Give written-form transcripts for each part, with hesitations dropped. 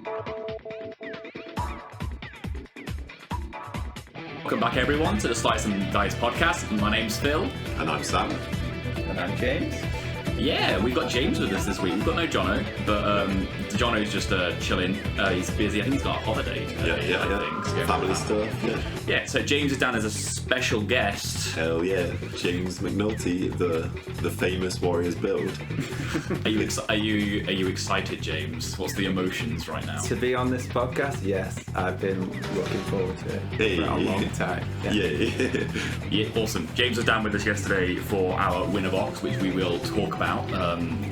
Welcome back, everyone, to the Slice&Dice podcast. My name's Phil. And I'm Sam. And I'm James. Yeah, we've got James with us this week. We've got no Jono, but Jono's just chilling. He's busy. I think he's got a holiday. Yeah. Family stuff. Yeah, so James is down as a special guest. Hell yeah, James McNulty, the famous Warriors build. Are you excited, James? What's the emotions right now? To be on this podcast, yes. I've been looking forward to it for a long time. Yeah, awesome. James was down with us yesterday for our winner box, which we will talk about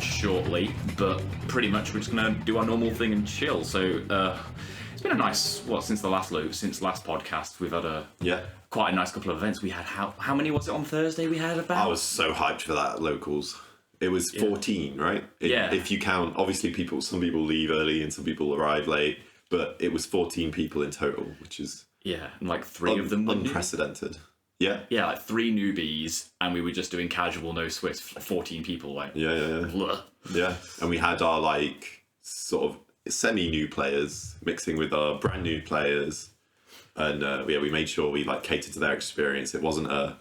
shortly. But pretty much we're just gonna do our normal thing and chill. So it's been a nice since last podcast we've had quite a nice couple of events. We had how many was it on Thursday? We had about. I was so hyped for that locals. It was 14, right? If you count, obviously some people leave early and some people arrive late, but it was 14 people in total, which is and like three of them were unprecedented. Yeah, like 3 newbies, and we were just doing casual no Swiss. 14 people, like Yeah, and we had our like sort of semi-new players mixing with our brand new players, and we made sure we like catered to their experience. It wasn't a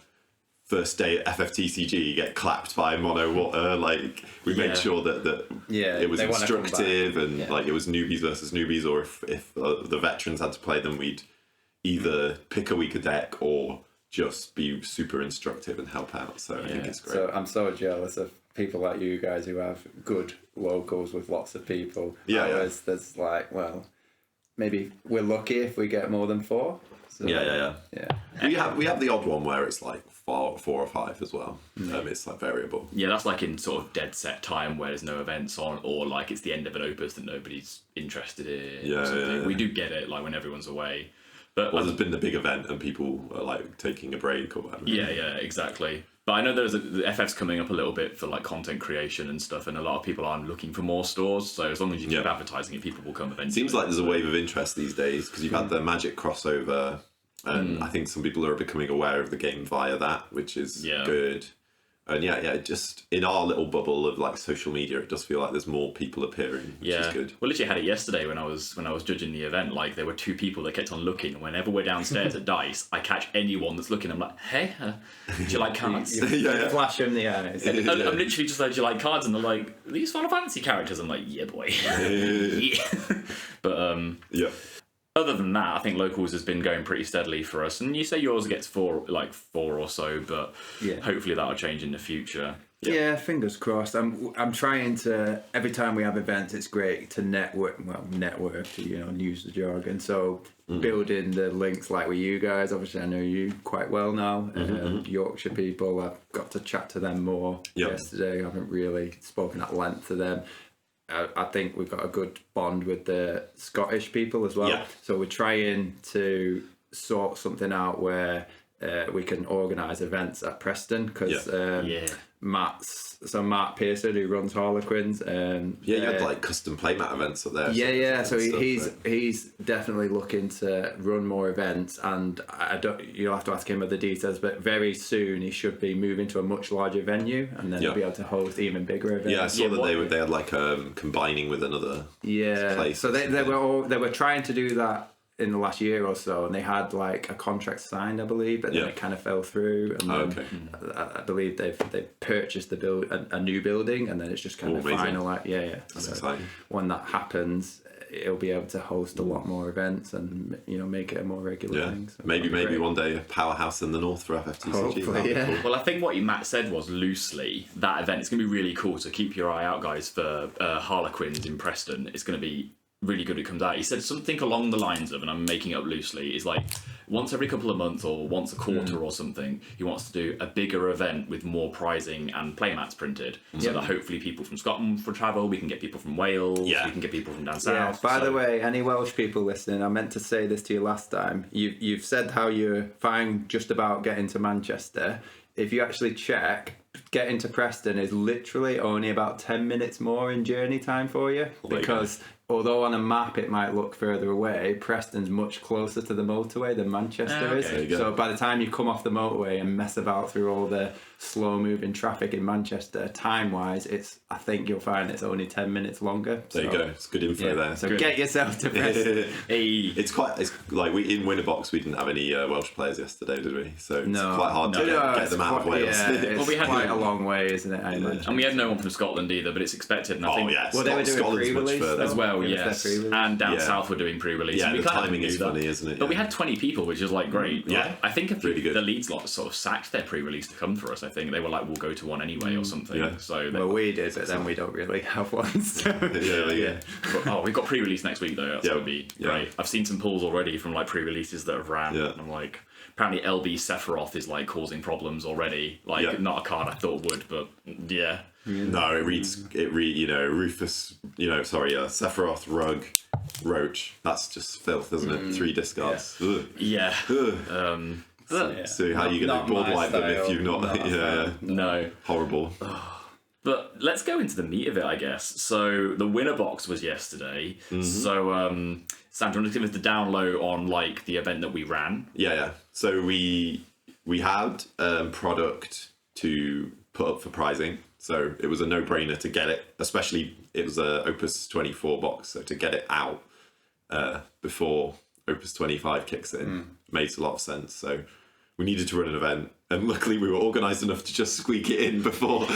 first day at FFTCG get clapped by mono water. Like we made sure that it was instructive and like it was newbies versus newbies, or if the veterans had to play them, we'd either pick a weaker deck or just be super instructive and help out. So I think it's great. So I'm so jealous of people like you guys who have good locals with lots of people. There's like, well, maybe we're lucky if we get more than 4. So, yeah. We have the odd one where it's like 4 or 5 as well. It's like variable. Yeah, that's like in sort of dead set time where there's no events on, or like it's the end of an opus that nobody's interested in. Yeah. We do get it, like when everyone's away. But there's been the big event and people are like taking a break or whatever. Yeah, exactly. But I know the FF's coming up a little bit for like content creation and stuff, and a lot of people are looking for more stores. So as long as you keep advertising it, people will come eventually. Seems like there's a wave of interest these days because you've had the Magic crossover, and I think some people are becoming aware of the game via that, which is good. And just in our little bubble of like social media, it does feel like there's more people appearing, which is good. Well, literally had it yesterday when I was judging the event. Like there were 2 people that kept on looking. Whenever we're downstairs at Dice, I catch anyone that's looking. I'm like, hey, do you like cards? Flash them the eyes. I'm literally just like, do you like cards? And they're like, are these Final Fantasy characters? I'm like, yeah, boy. But other than that, I think locals has been going pretty steadily for us. And you say yours gets 4 or so, but hopefully that'll change in the future. Yeah, fingers crossed. I'm trying to, every time we have events, it's great to network to, use the jargon. So building the links like with you guys, obviously I know you quite well now. Yorkshire people, I've got to chat to them more yesterday. I haven't really spoken at length to them. I think we've got a good bond with the Scottish people as well. Yeah. So we're trying to sort something out where we can organise events at Preston because Matt Pearson, who runs Harlequins. You had like custom playmat events up there. So he's definitely looking to run more events, and you'll have to ask him of the details. But very soon he should be moving to a much larger venue, and then he'll be able to host even bigger events. Yeah, I saw that they had like combining with another place. So they were trying to do that in the last year or so, and they had like a contract signed, I believe, but then it kind of fell through. And I believe they've purchased a new building, and then it's just kind of final. That's exciting. When that happens, it'll be able to host a lot more events and make it a more regular thing. So maybe one day a powerhouse in the north for FFTCG. Hopefully, cool. Well, I think what Matt said was loosely that event is going to be really cool. So keep your eye out, guys, for Harlequins in Preston. It's going to be really good when it comes out. He said something along the lines of, and I'm making it up loosely, is like once every couple of months or once a quarter or something, he wants to do a bigger event with more prizing and playmats printed, so that hopefully people from Scotland for travel, we can get people from Wales, we can get people from down south. By the way, any Welsh people listening, I meant to say this to you last time. You've said how you're fine just about getting to Manchester. If you actually check, getting to Preston is literally only about 10 minutes more in journey time for you, because although on a map it might look further away, Preston's much closer to the motorway than Manchester is. So by the time you come off the motorway and mess about through all the slow moving traffic in Manchester, time wise I think you'll find it's only 10 minutes longer. There you go, it's good info there. So get yourself to Preston. It's like in Winterbox we didn't have any Welsh players yesterday, did we? So it's quite hard to get them out of Wales. It's we had quite a long way, isn't it? I imagine. And we had no one from Scotland either, but it's expected. And I think, well, they were doing Scotland's much pre-release further as well, yes. And down south we're doing pre-release. Yeah, and we the kind of timing knew is that. funny, isn't it? But we had 20 people, which is like great. Yeah. I think really good. the Leeds lot sort of sacked their pre-release to come for us. I think they were like, we'll go to one anyway or something. Yeah. So well, we did, but then we don't really have one. So. But, we've got pre-release next week though. That's gonna be great. I've seen some pulls already from like pre-releases that have ran. Yeah. And I'm like, apparently LB Sephiroth is like causing problems already. Like not a card I thought would, but yeah. No, it reads Rufus. Sephiroth, Rug, Roach. That's just filth, isn't it? 3 discards. Yeah. So how are you going to board wipe them if you've not? No. Horrible. But let's go into the meat of it, I guess. So the winner box was yesterday. So Sam, do you want to give us the down low on like the event that we ran? Yeah. So we had product to put up for pricing. So it was a no-brainer to get it, especially it was a Opus 24 box. So to get it out before Opus 25 kicks in makes a lot of sense. So we needed to run an event, and luckily we were organised enough to just squeak it in before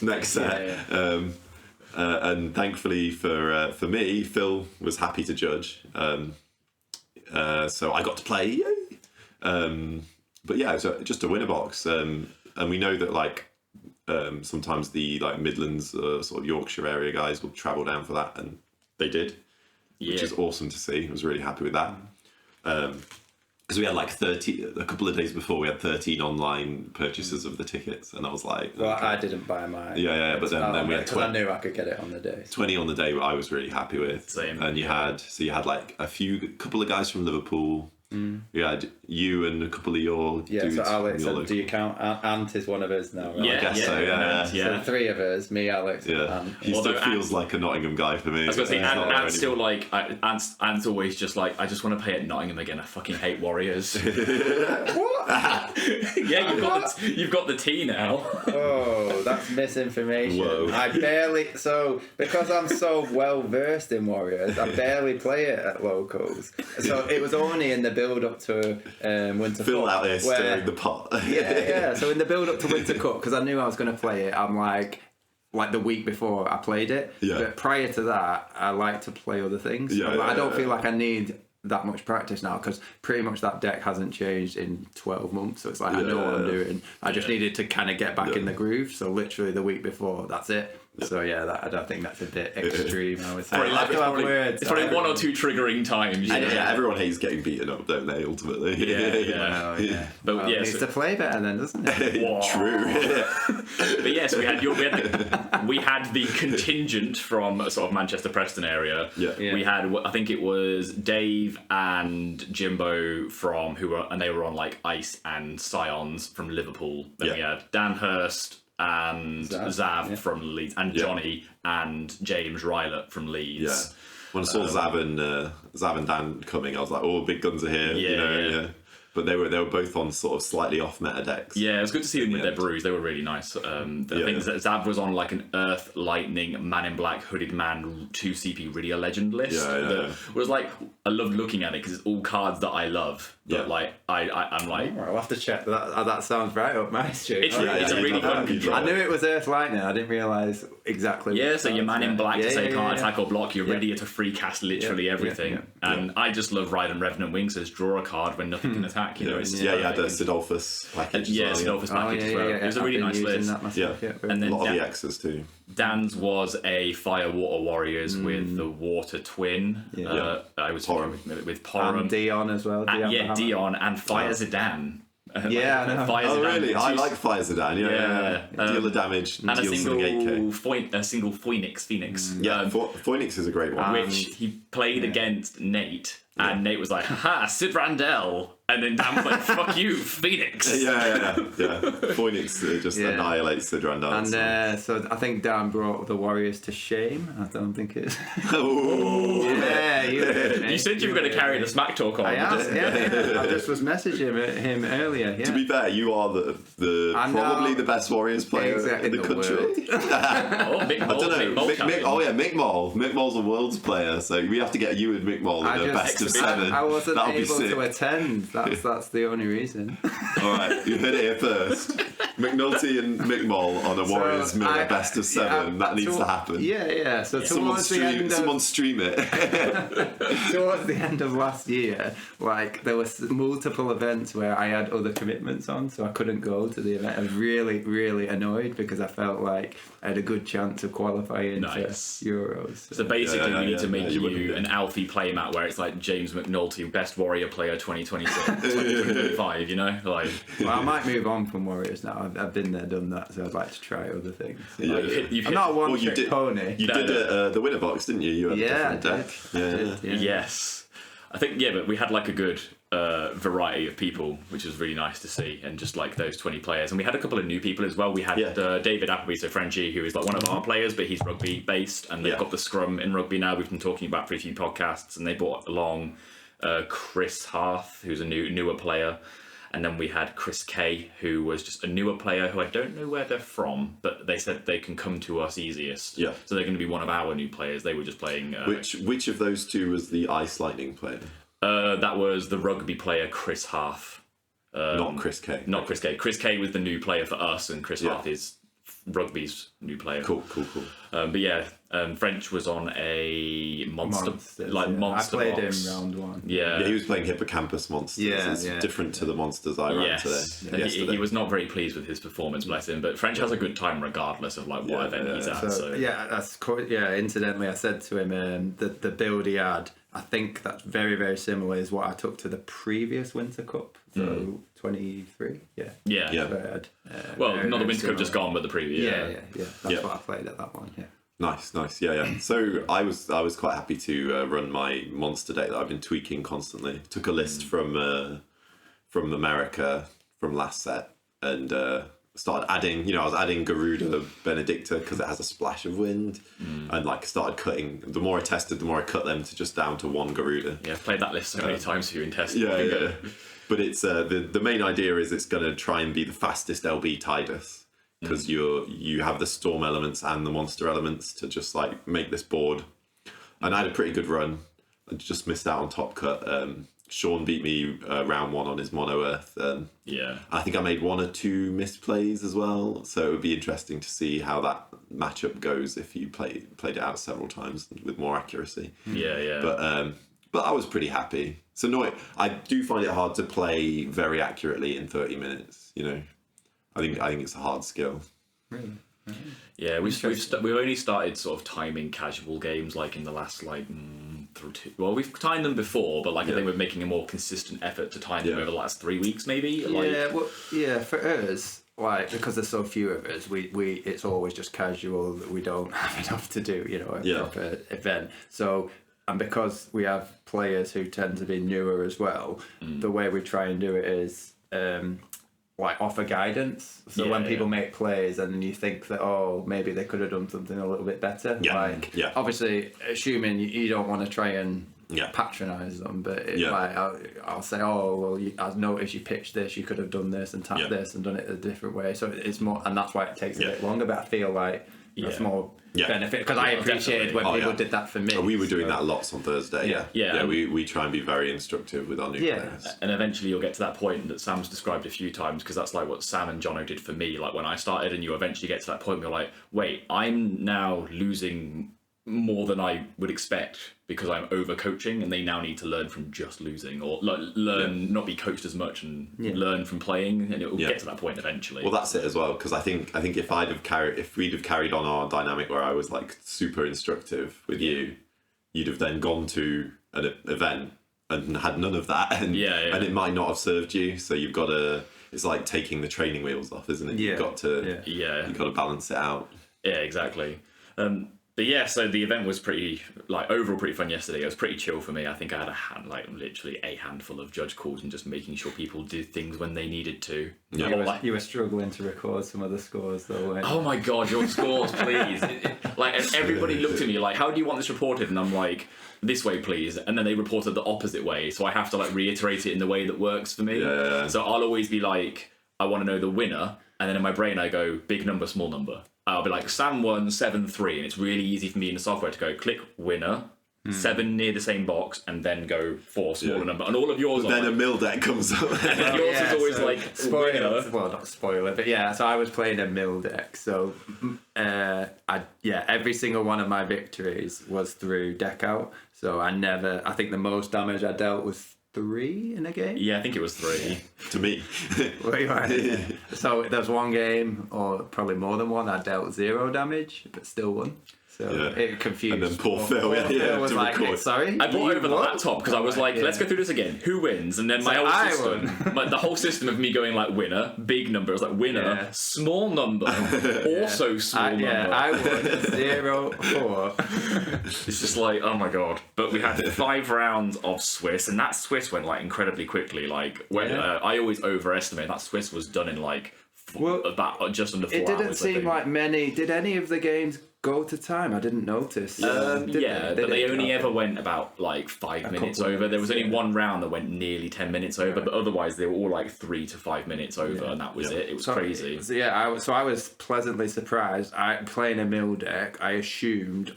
next set. And thankfully for me, Phil was happy to judge. So I got to play. But yeah, so just a winner box, and we know that like sometimes the like Midlands, sort of Yorkshire area guys will travel down for that, and they did, which is awesome to see. I was really happy with that. Because we had like 30, a couple of days before, we had 13 online purchases of the tickets, and I was like, well, I didn't buy mine. Yeah, but then we had 20. I knew I could get it on the day. 20 on the day, I was really happy with. Same. And you had like a couple of guys from Liverpool. You had you and a couple of your dudes. So Alex, from your do you count Ant is one of us now, right? I guess so, yeah. So 3 of us, me, Alex, and Ant. He still feels like a Nottingham guy for me. I was going to say, Ant's still like, Ant's always just like, I just want to play at Nottingham again. I fucking hate Warriors. What? Yeah, you've got the T now. Oh, that's misinformation. Whoa. Because I'm so well versed in Warriors, I barely play it at locals. So it was only in the build up to Winter Cup. Phil out there stirring the pot. So in the build up to Winter Cup, because I knew I was going to play it, I'm like the week before I played it. Yeah. But prior to that, I like to play other things. I don't feel like I need that much practice now, because pretty much that deck hasn't changed in 12 months, so it's like I know what I'm doing. I just needed to kind of get back in the groove, so literally the week before, that's it. So I don't think that's a bit extreme, I would say. It's probably 1 or 2 triggering times. Everyone hates getting beaten up, don't they, ultimately? But it needs to play better then, doesn't it? True. But we had the contingent from sort of Manchester Preston area. We had, I think it was Dave and Jimbo they were on like Ice and Scions from Liverpool. Then we had Dan Hurst and Zav from Leeds, and Johnny and James Rylett from Leeds. When I saw Zav and Dan coming, I was like, oh, big guns are here. But they were both on sort of slightly off meta decks. Yeah, it was good to see them with their brews. They were really nice. I think Zav was on like an Earth, Lightning, Man in Black, Hooded Man, 2 CP Riddia Legend list. That was like, I loved looking at it because it's all cards that I love. But like, I'm like, I'll have to check that. That sounds right up my street. It's a really fun control. I knew it was Earth Lightning. I didn't realise exactly. Yeah, so your Man in Black to say can't attack or block. Your Riddia to free cast literally everything. And I just love Ride and Revenant Wings. Says draw a card when nothing can attack. You know, you had a Sidolphus package. Sidolphus package as well. It was a really nice list. And then a lot of the X's too. Dan's was a Fire Water Warriors with the Water Twin. I was with Porum. And Dion as well. Dion and Fire Zidane. Fire Zidane. Really? I like Fire Zidane. Dealer damage and a single Phoenix. Phoenix is a great one. Which he played against Nate. And Nate was like, haha, Sid Randell. And then Dan was like, fuck you, Phoenix. Yeah. Phoenix just annihilates the Grand Dance. And so I think Dan brought the Warriors to shame. I don't think it's. Oh, Yeah, You said you were going to carry the smack talk on. I asked, yeah. I just was messaging him earlier. Yeah. To be fair, you are the probably the best Warriors player in the country. Mick Mole, I don't know. Mick Mole. Mick Mole's a world's player, so we have to get you and Mick Mole in a best of 7. I wasn't That'll able be sick. to attend. That's the only reason. All right, you heard it here first. McNulty and Mick Mole on a Warriors mirror best of 7. That needs to happen. Yeah. So Someone stream it. Towards the end of last year, like there was multiple events where I had other commitments on, so I couldn't go to the event. I was really, really annoyed because I felt like I had a good chance of qualifying for Euros. So basically, we need to make you an Alfie playmat where it's like James McNulty, best Warrior player 2026, 2025. You know, like. Well, I might move on from Warriors now. I've been there, done that, so I'd like to try other things. You've I'm not a one-trick pony. You did the winner box, didn't you? You had a different deck. Yeah. Yes, I think but we had like a good variety of people, which was really nice to see, and just like those 20 players, and we had a couple of new people as well. We had David Appleby, so Frenchie, who is like one of our players, but he's rugby based, and they've got the scrum in rugby now. We've been talking about for a few podcasts, and they brought along Chris Harth, who's a newer player. And then we had Chris Kay, who was just a newer player who I don't know where they're from, but they said they can come to us easiest. Yeah. So they're going to be one of our new players. They were just playing... Which of those two was the Ice Lightning player? That was the rugby player Chris Harth. Not Chris Kay. Not Chris Kay. Chris Kay was the new player for us, and Chris Harth is rugby's new player. Cool. But yeah, French was on a monster. I played box. him round 1. Yeah, he was playing Hippocampus monsters. It's different to the monsters I ran today. He was not very pleased with his performance, bless him. But French has a good time regardless of like what event he's at. So that's quite. Yeah, incidentally, I said to him the build he had. I think that's very, very similar is what I took to the previous Winter Cup. So 23, yeah. Well, not the Winter Cup just gone, but the previous. Yeah. That's what I played at that one. Yeah. Nice. Yeah. So I was quite happy to run my monster deck that I've been tweaking constantly. Took a list from America from last set and started adding. I was adding Garuda Benedicta because it has a splash of wind, and like started cutting. The more I tested, the more I cut them to just down to one Garuda. Yeah, I've played that list so many times for you in testing. Yeah. But it's the main idea is it's going to try and be the fastest LB Tidus because you have the storm elements and the monster elements to just like make this board. And I had a pretty good run. I just missed out on top cut. Sean beat me round 1 on his mono earth. I think I made 1 or 2 misplays as well. So it would be interesting to see how that matchup goes if you played it out several times with more accuracy. Yeah. But I was pretty happy. So no, I do find it hard to play very accurately in 30 minutes. I think it's a hard skill. Really? Yeah, we've only started sort of timing casual games like in the last we've timed them before, but I think we're making a more consistent effort to time them over the last 3 weeks maybe. For us, like because there's so few of us, we it's always just casual that we don't have enough to do, a proper event. So. And because we have players who tend to be newer as well, the way we try and do it is offer guidance. So when people make plays and you think that, maybe they could have done something a little bit better. Obviously, assuming you don't want to try and patronise them, but I'll say, I noticed you pitched this, you could have done this and tapped this and done it a different way. So it's more, and that's why it takes a bit longer, but I feel like that's more benefit because I appreciated when people did that for me. We were doing that lots on Thursday. We try and be very instructive with our new players. And eventually you'll get to that point that Sam's described a few times because that's like what Sam and Jono did for me. Like when I started, and you eventually get to that point where you're like, wait, I'm now losing more than I would expect because I'm over coaching, and they now need to learn from just losing or learn not be coached as much and learn from playing, and it will get to that point eventually. Well, that's it as well, because I think if we'd have carried on our dynamic where I was like super instructive with you, you'd have then gone to an event and had none of that, and it might not have served you. So you've got to. It's like taking the training wheels off, isn't it? You've got to balance it out. Yeah, exactly. But yeah, so the event was pretty, overall pretty fun yesterday. It was pretty chill for me. I think I had literally a handful of judge calls and just making sure people did things when they needed to. Yeah. You were struggling to record some of the scores though, weren't you? Oh my god, your scores, please. And everybody looked at me like, how do you want this reported? And I'm like, this way, please. And then they reported the opposite way. So I have to reiterate it in the way that works for me. Yeah. So I'll always be like, I want to know the winner. And then in my brain, I go, big number, small number. I'll be like, Sam won 7-3. And it's really easy for me in the software to go, click winner, 7 near the same box, and then go 4, smaller number. And all of yours But are then a mill deck comes up. and then yours is always winner. Well, not spoiler, but yeah. So I was playing a mill deck. So every single one of my victories was through deck out. So I think the most damage I dealt was 3 in a game. Yeah, I think it was 3. To me. So there's one game, or probably more than one, I dealt 0 damage, but still won. So it confused. And then poor Phil, Phil was to like, record. sorry? I brought over the laptop because I was like, let's go through this again. Who wins? And then my whole system, the whole system of me going winner, big number, I was like winner, small number, also small number. Yeah, I won 0-4. It's just oh my god. But we had 5 rounds of Swiss, and that Swiss went incredibly quickly. I always overestimate that Swiss was done in about just under 4 hours. It didn't seem like many. Did any of the games go to time? I didn't notice. But they only ever went about 5 minutes over. There was only one round that went nearly 10 minutes over, but otherwise they were all 3 to 5 minutes over, and that was it. It was crazy. I was pleasantly surprised. Playing a mill deck, I assumed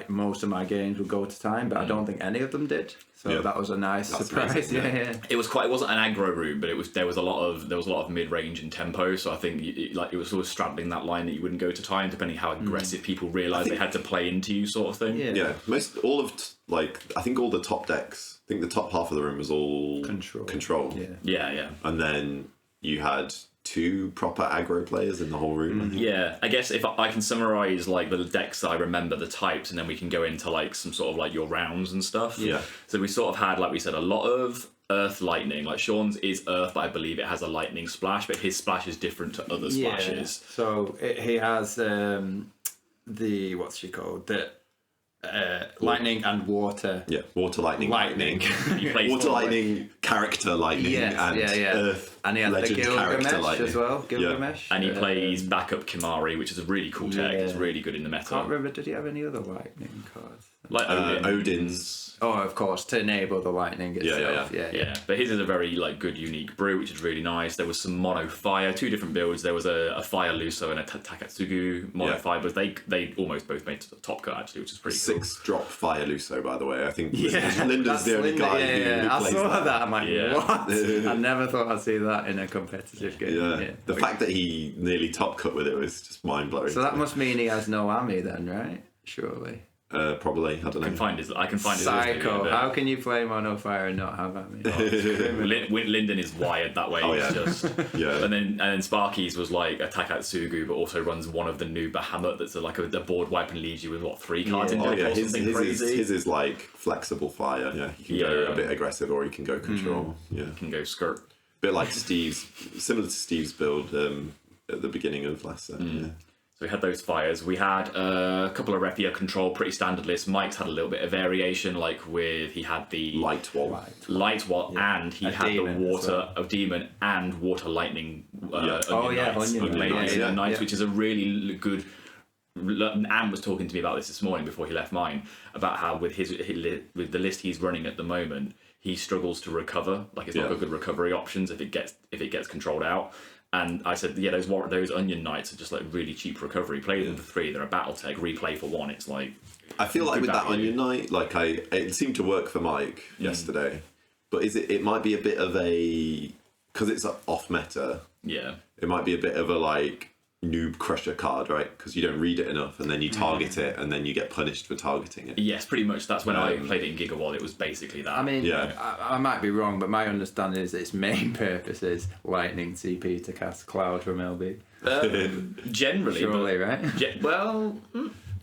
most of my games would go to time, but I don't think any of them did. So that was a nice surprise. Amazing, It was it wasn't an aggro room, but there was a lot of mid range and tempo. So I think it was sort of straddling that line that you wouldn't go to time, depending how aggressive people realised they had to play into you, sort of thing. Yeah. I think all the top decks. I think the top half of the room was all control. Yeah. And then you had 2 proper aggro players in the whole room. Yeah, I guess if I can summarise the decks I remember, the types, and then we can go into some sort of your rounds and stuff. Yeah. So we sort of had, we said, a lot of earth lightning. Sean's is earth, but I believe it has a lightning splash, but his splash is different to other splashes. So he has what's she called? Lightning and water. Yeah, water, lightning. Water, lightning, character lightning, and earth, and he has legend, the character lightning as well. Gilgamesh. And he plays backup Kimari, which is a really cool tech. It's really good in the meta. Can't remember. Did he have any other lightning cards? Odin's. Oh, of course, to enable the lightning itself. Yeah. But his is a very good, unique brew, which is really nice. There was some mono fire, 2 different builds. There was a fire Luso and a Takatsugu mono fire, but they almost both made the top cut actually, which is pretty cool. 6-drop fire Luso, by the way. I think Linda's the only guy who I plays saw that. I'm like, what? I never thought I'd see that in a competitive game. Yeah. The fact that he nearly top cut with it was just mind blowing. So that must mean he has no Ami then, right? Surely. Probably, I don't know. I can find his Psycho. How can you play Mono Fire and not have Ami? Lyndon is wired that way. Yeah. And then Sparky's was a Takatsugu, but also runs one of the new Bahamut that's a board wipe and leaves you with 3 cards in deck or something crazy. His is flexible fire. Yeah, you can go a bit aggressive or you can go control. Yeah, you can go skirt. Bit like similar to Steve's build at the beginning of last set. Yeah. So we had those fires. We had a couple of Refia control, pretty standard list. Mike's had a little bit of variation, he had the light wall, and he had the water of demon and water lightning. Onion Knights, which is a really good. Anne was talking to me about this morning before he left mine, about how with the list he's running at the moment, he struggles to recover. It's not got good recovery options if it gets controlled out. And I said, those Onion Knights are just really cheap recovery. Play them for 3, they're a battle tech. Replay for 1. It's I feel with that Onion Knight, it seemed to work for Mike yesterday, but it might be a bit of a, because it's off meta. Yeah. It might be a bit of a noob crusher card, right? Because you don't read it enough, and then you target it, and then you get punished for targeting it. Yes, pretty much. That's when I played it in Gigawall. It was basically that. I mean, I might be wrong, but my understanding is its main purpose is lightning CP to cast Cloud from LB. Generally, surely, right?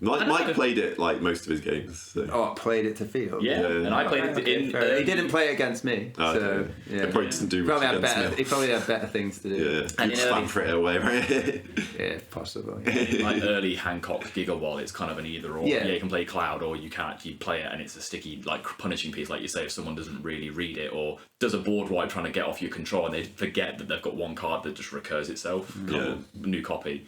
Mike played it like most of his games. So. Oh, played it to field. Yeah, and I played it in. He didn't play it against me, so yeah. It probably doesn't do much against me. He probably had better things to do. Yeah, and spam for it away, right? Yeah, possibly. Like early Hancock Gigawall, it's kind of an either or. Yeah, you can play Cloud, or you can't. You play it, and it's a sticky, like punishing piece, like you say. If someone doesn't really read it, or does a board wipe trying to get off your control, and they forget that they've got one card that just recurs itself. New copy.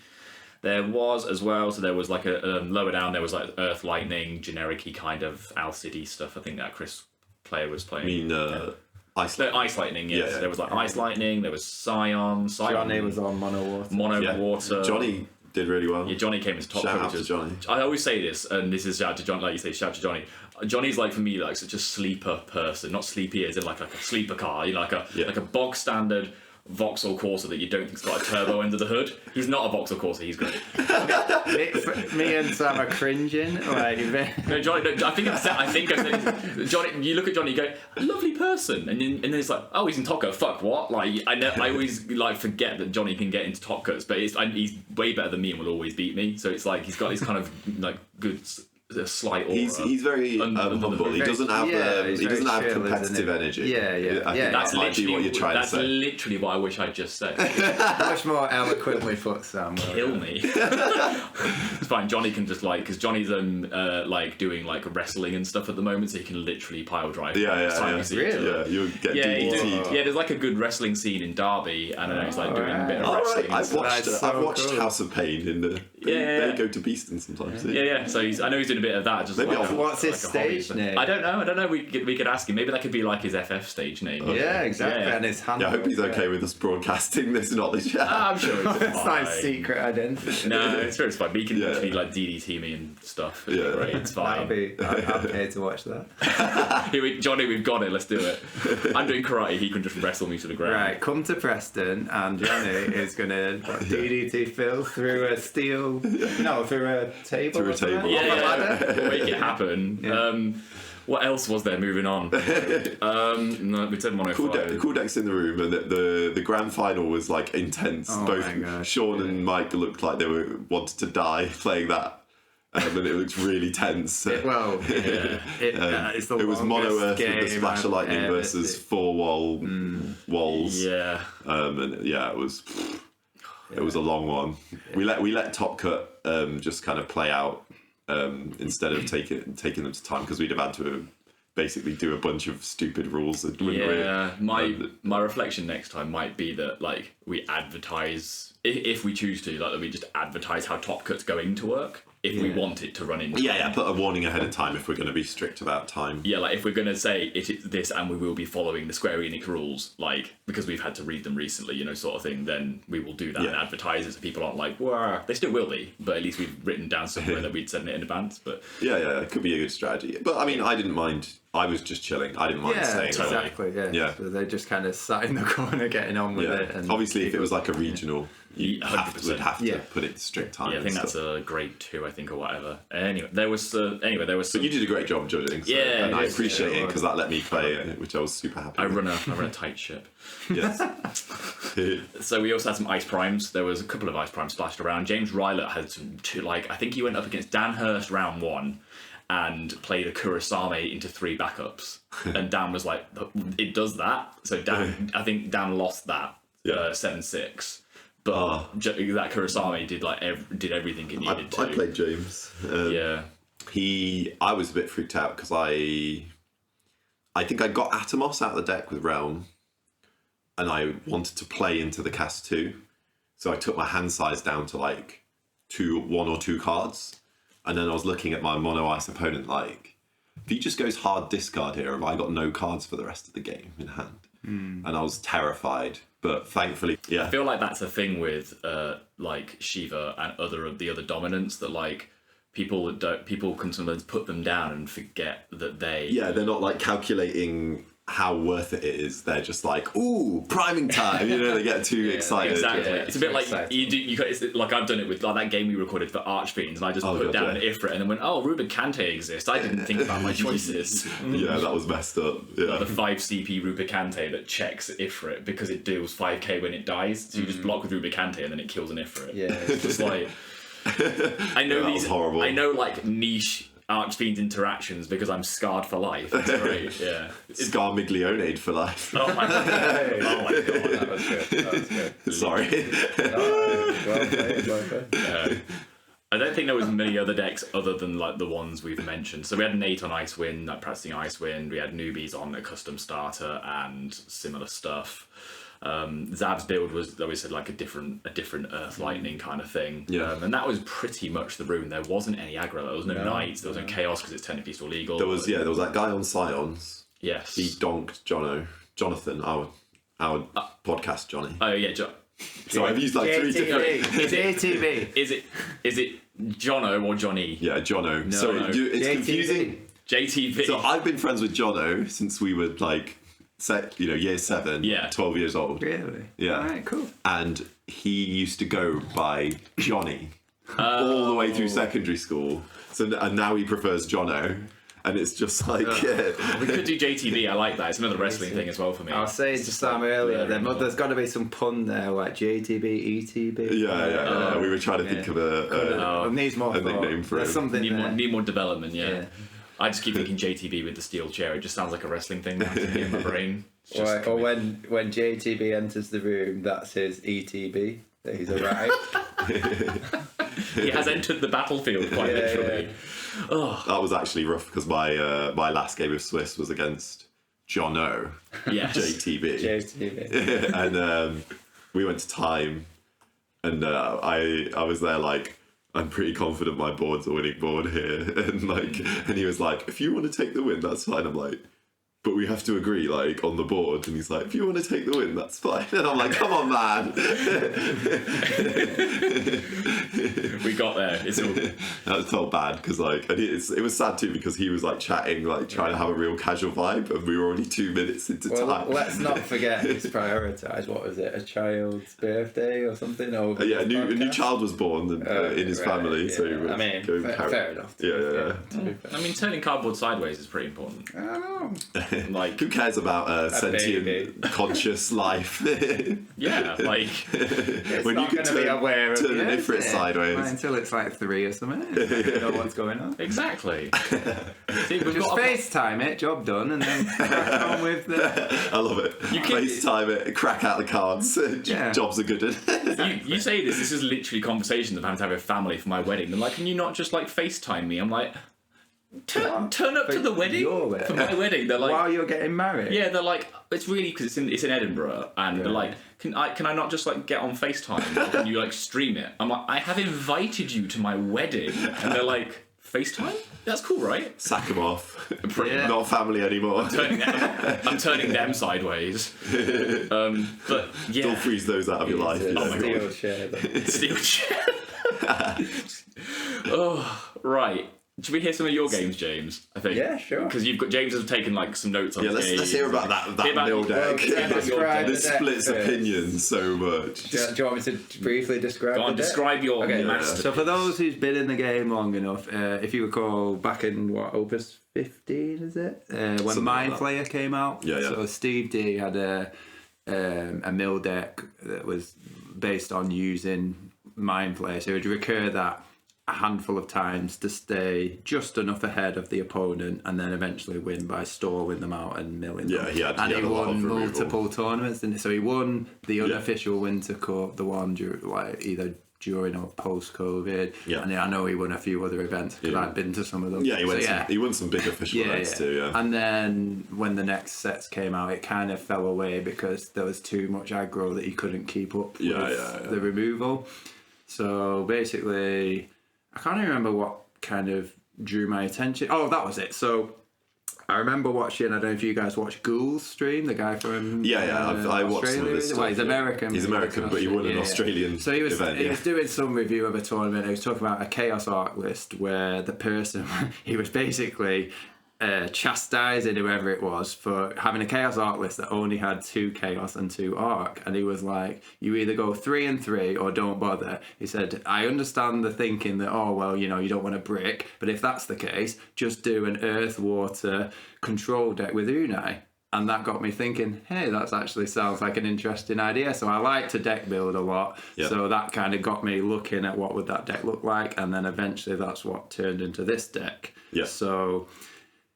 There was as well, so there was like a lower down, there was like Earth Lightning, generic-y kind of Alcide stuff. I think that Chris player was playing. I mean, Ice Lightning. Ice Lightning, yes. Yeah. There was like Ice Lightning, there was Scion. Johnny was on Mono Water. Water. Johnny did really well. Yeah, Johnny came as top. Shout out to Johnny. I always say this, and this is shout out to Johnny, like you say, shout out to Johnny. Johnny's like, for me, like such a sleeper person. Not sleepy as in like a sleeper car, you know, like a bog standard Vauxhall Corsa that you don't think's got a turbo under the hood. He's not a Vauxhall Corsa, he's great. me and Sam are cringing. Like, no, Johnny. No, I think I said Johnny. You look at Johnny, you go, lovely person, and then it's like, oh, he's in Top Cut. Fuck what? Like I always like forget that Johnny can get into Top Cuts, but he's way better than me and will always beat me. So it's like he's got this kind of like good. A slight aura. He's very humble. He doesn't have competitive energy. Yeah. That's literally what you're trying to say. That's literally what I wish I'd just said. Much more eloquently put, Sam. Kill me. It's fine. Johnny can just because Johnny's like doing like wrestling and stuff at the moment, so he can literally pile drive. Yeah. Really? Yeah, you'll get DDT'd. Yeah, there's like a good wrestling scene in Derby, and I know he's like doing a bit of wrestling. I've watched House of Pain in the. They go to Beeston sometimes. Yeah. So I know he's doing a bit of that. Just maybe what's his stage name? I don't know. We could ask him. Maybe that could be like his FF stage name. Okay. Yeah, exactly. And his handle. I hope he's okay with us broadcasting this knowledge. I'm sure he's fine. It's not his secret identity. No, it's very fine. He can literally like DDT me and stuff. It'd be great. It's fine. I'll pay to watch that. Johnny, we've got it. Let's do it. I'm doing karate. He can just wrestle me to the ground. Right, come to Preston, and Johnny is gonna DDT Phil through a steel. No, through a table. Through a table. We'll make it happen. Yeah. What else was there? Moving on. No, we said 105. Cool decks in the room, and the grand final was like intense. Both Sean and Mike looked like they wanted to die playing that. And it looked really tense. It was Mono Earth with the Splash of Lightning versus 4 walls. Yeah. It was a long one. Yeah. We let Top Cut just kind of play out instead of taking them to time, because we'd have had to basically do a bunch of stupid rules. My reflection next time might be that like we advertise, if we choose to, like that we just advertise how Top Cut's going to work. If we want it to run into put a warning ahead of time if we're going to be strict about time. Yeah, like if we're going to say it's this and we will be following the Square Enix rules, like because we've had to read them recently, you know, sort of thing, then we will do that and advertise it so people aren't like, whoa. They still will be, but at least we've written down somewhere that we'd sent it in advance. But it could be a good strategy. But I mean, I didn't mind. I was just chilling. I didn't mind staying. Exactly. Yeah. So they just kind of sat in the corner, getting on with it. And obviously, if it was like a regional, you would have to put it strict time. Yeah, I think that's a grade 2, I think, or whatever. Anyway, there was some. But you did a great job judging. So, and I appreciate it because that let me play it, which I was super happy. I run a tight ship. Yes. So we also had some Ice Primes. There was a couple of Ice Primes splashed around. James Rylett had two. I think he went up against Dan Hurst round 1. And played a Kurosame into 3 backups, and Dan was like, "It does that." So Dan, I think Dan lost that 7-6, but that Kurosame did everything it needed to. I played James. I was a bit freaked out because I think I got Atomos out of the deck with Realm, and I wanted to play into the cast 2, so I took my hand size down to like 1 or 2 cards. And then I was looking at my mono ice opponent like, if he just goes hard discard here, have I got no cards for the rest of the game in hand? And I was terrified. But thankfully, I feel like that's a thing with like Shiva and the other dominants that like people can sometimes put them down and forget that they're not like calculating how worth it is. They're just like, ooh, priming time, you know, they get too excited. Exactly. It's a bit like it's like I've done it with like that game we recorded for Archfiends, and I just put down an Ifrit and then went, oh, Ruben Kante exists. I didn't think about my choices. That was messed up. Yeah. The 5 CP Ruben Kante that checks Ifrit because it deals 5k when it dies, so you just block with Ruben Kante and then it kills an Ifrit. Yeah. It's just like I know that was horrible. I know like niche Archfiend interactions because I'm scarred for life. It's great. Yeah. Scar Miglione'd for life. Oh my god. Oh my god. That was good. Sorry. Well played. I don't think there was many other decks other than like the ones we've mentioned. So we had Nate on Icewind, like practicing Icewind. We had newbies on a custom starter and similar stuff. Zab's build was, like we said, like a different Earth Lightning kind of thing. Yeah. And that was pretty much the room. There wasn't any aggro. There was no knights. There was no chaos because it's technically still legal. There was that guy on Scions. Yes. He donked Jonathan, our podcast Johnny. Oh yeah. So I've used like 3 different. It's ATV. Is it Jono or Johnny? Yeah, Jono. No, Sorry, no. it's JTV. confusing. JTV. So I've been friends with Jono since we were like, year 7, 12 years old. Really? Yeah. All right, cool. And he used to go by Johnny all the way through secondary school. And now he prefers Jono. And it's just like, We could do JTV. I like that. It's another wrestling thing as well for me. I was saying to Sam earlier, there's got to be some pun there, like JTB, ETB. Yeah. We were trying to think of It needs more a nickname for There's him. something there. Need more development. Yeah. I just keep thinking JTB with the steel chair. It just sounds like a wrestling thing now in my brain. It's just Or when JTB enters the room, that's his ETB. That he's arrived. He has entered the battlefield quite literally. Oh. That was actually rough because my last game of Swiss was against Jono, Yes. JTB. And we went to time, and I was there like, I'm pretty confident my board's a winning board here, and he was like, if you want to take the win, that's fine. I'm like, but we have to agree like on the board, and he's like, if you want to take the win, that's fine. And I'm like, come on, man. We got there. It's all That felt bad because like, and it was sad too because he was like chatting, like trying to have a real casual vibe, and we were already 2 minutes into time. Let's not forget he's prioritised. What was it? A child's birthday or something? A new child was born in his family, so he was fair enough. I mean, turning cardboard sideways is pretty important. I don't know. Like, who cares about sentient, baby. conscious life? yeah, like When you can be aware of turn an ifrit sideways. Right, until it's like 3 or something. You know what's going on. exactly. See, we've Just got FaceTime it, job done, and then crack on with the... I love it. You can- FaceTime it, crack out the cards. Jobs are good. you say this is literally conversations of having to have a family for my wedding. They're like, can you not just like FaceTime me? I'm like, turn up to the wedding for my wedding. They're like, while you're getting married? yeah, they're like, it's really because it's in Edinburgh, and they're like, can I not just like get on FaceTime? Or can you like stream it? I'm like, I have invited you to my wedding, and they're like, FaceTime? That's cool, right? Sack them off. Yeah. Not family anymore. I'm turning them sideways. But yeah, Don't freeze those out of your life. Oh my Steel God. chair, though. steel chair. Oh, right. Should we hear some of your games, James? I think. Yeah, sure. Because James has taken like some notes on. Yeah, let's hear about that Hear about- mill deck. describe This the deck splits first. opinions so much. Do you want me to briefly describe Go on, the deck? describe your Okay, masterpiece. so for those who's been in the game long enough, if you recall back in Opus 15, is it? When Something like Mind that. Flayer came out. Yeah. So Steve D had a mill deck that was based on using Mind Flayer. So he'd recur that a handful of times to stay just enough ahead of the opponent and then eventually win by stalling them out and milling them. Yeah, he had and he a lot won of removal. multiple tournaments, didn't he? So he won the unofficial Winter Cup, the one either during or post COVID. Yeah. And I know he won a few other events because I've been to some of them. Yeah, he won, So, he won some big official events too, yeah. And then when the next sets came out, it kind of fell away because there was too much aggro that he couldn't keep up with the removal. So basically, I can't even remember what kind of drew my attention. Oh, that was it. So I remember watching, I don't know if you guys watched Ghoul's stream, the guy from I watched some of his stuff. Well, he's American. He's American, but he won an Australian So he was event. doing some review of a tournament. He was talking about a Chaos Arc list where the person, he was basically chastising whoever it was for having a Chaos Arc list that only had 2 Chaos and 2 Arc. And he was like, you either go 3 and 3 or don't bother. He said, I understand the thinking that, oh, well, you don't want a brick. But if that's the case, just do an Earth Water control deck with Unai. And that got me thinking, hey, that actually sounds like an interesting idea. So I like to deck build a lot. Yeah. So that kind of got me looking at what would that deck look like. And then eventually that's what turned into this deck. Yeah. So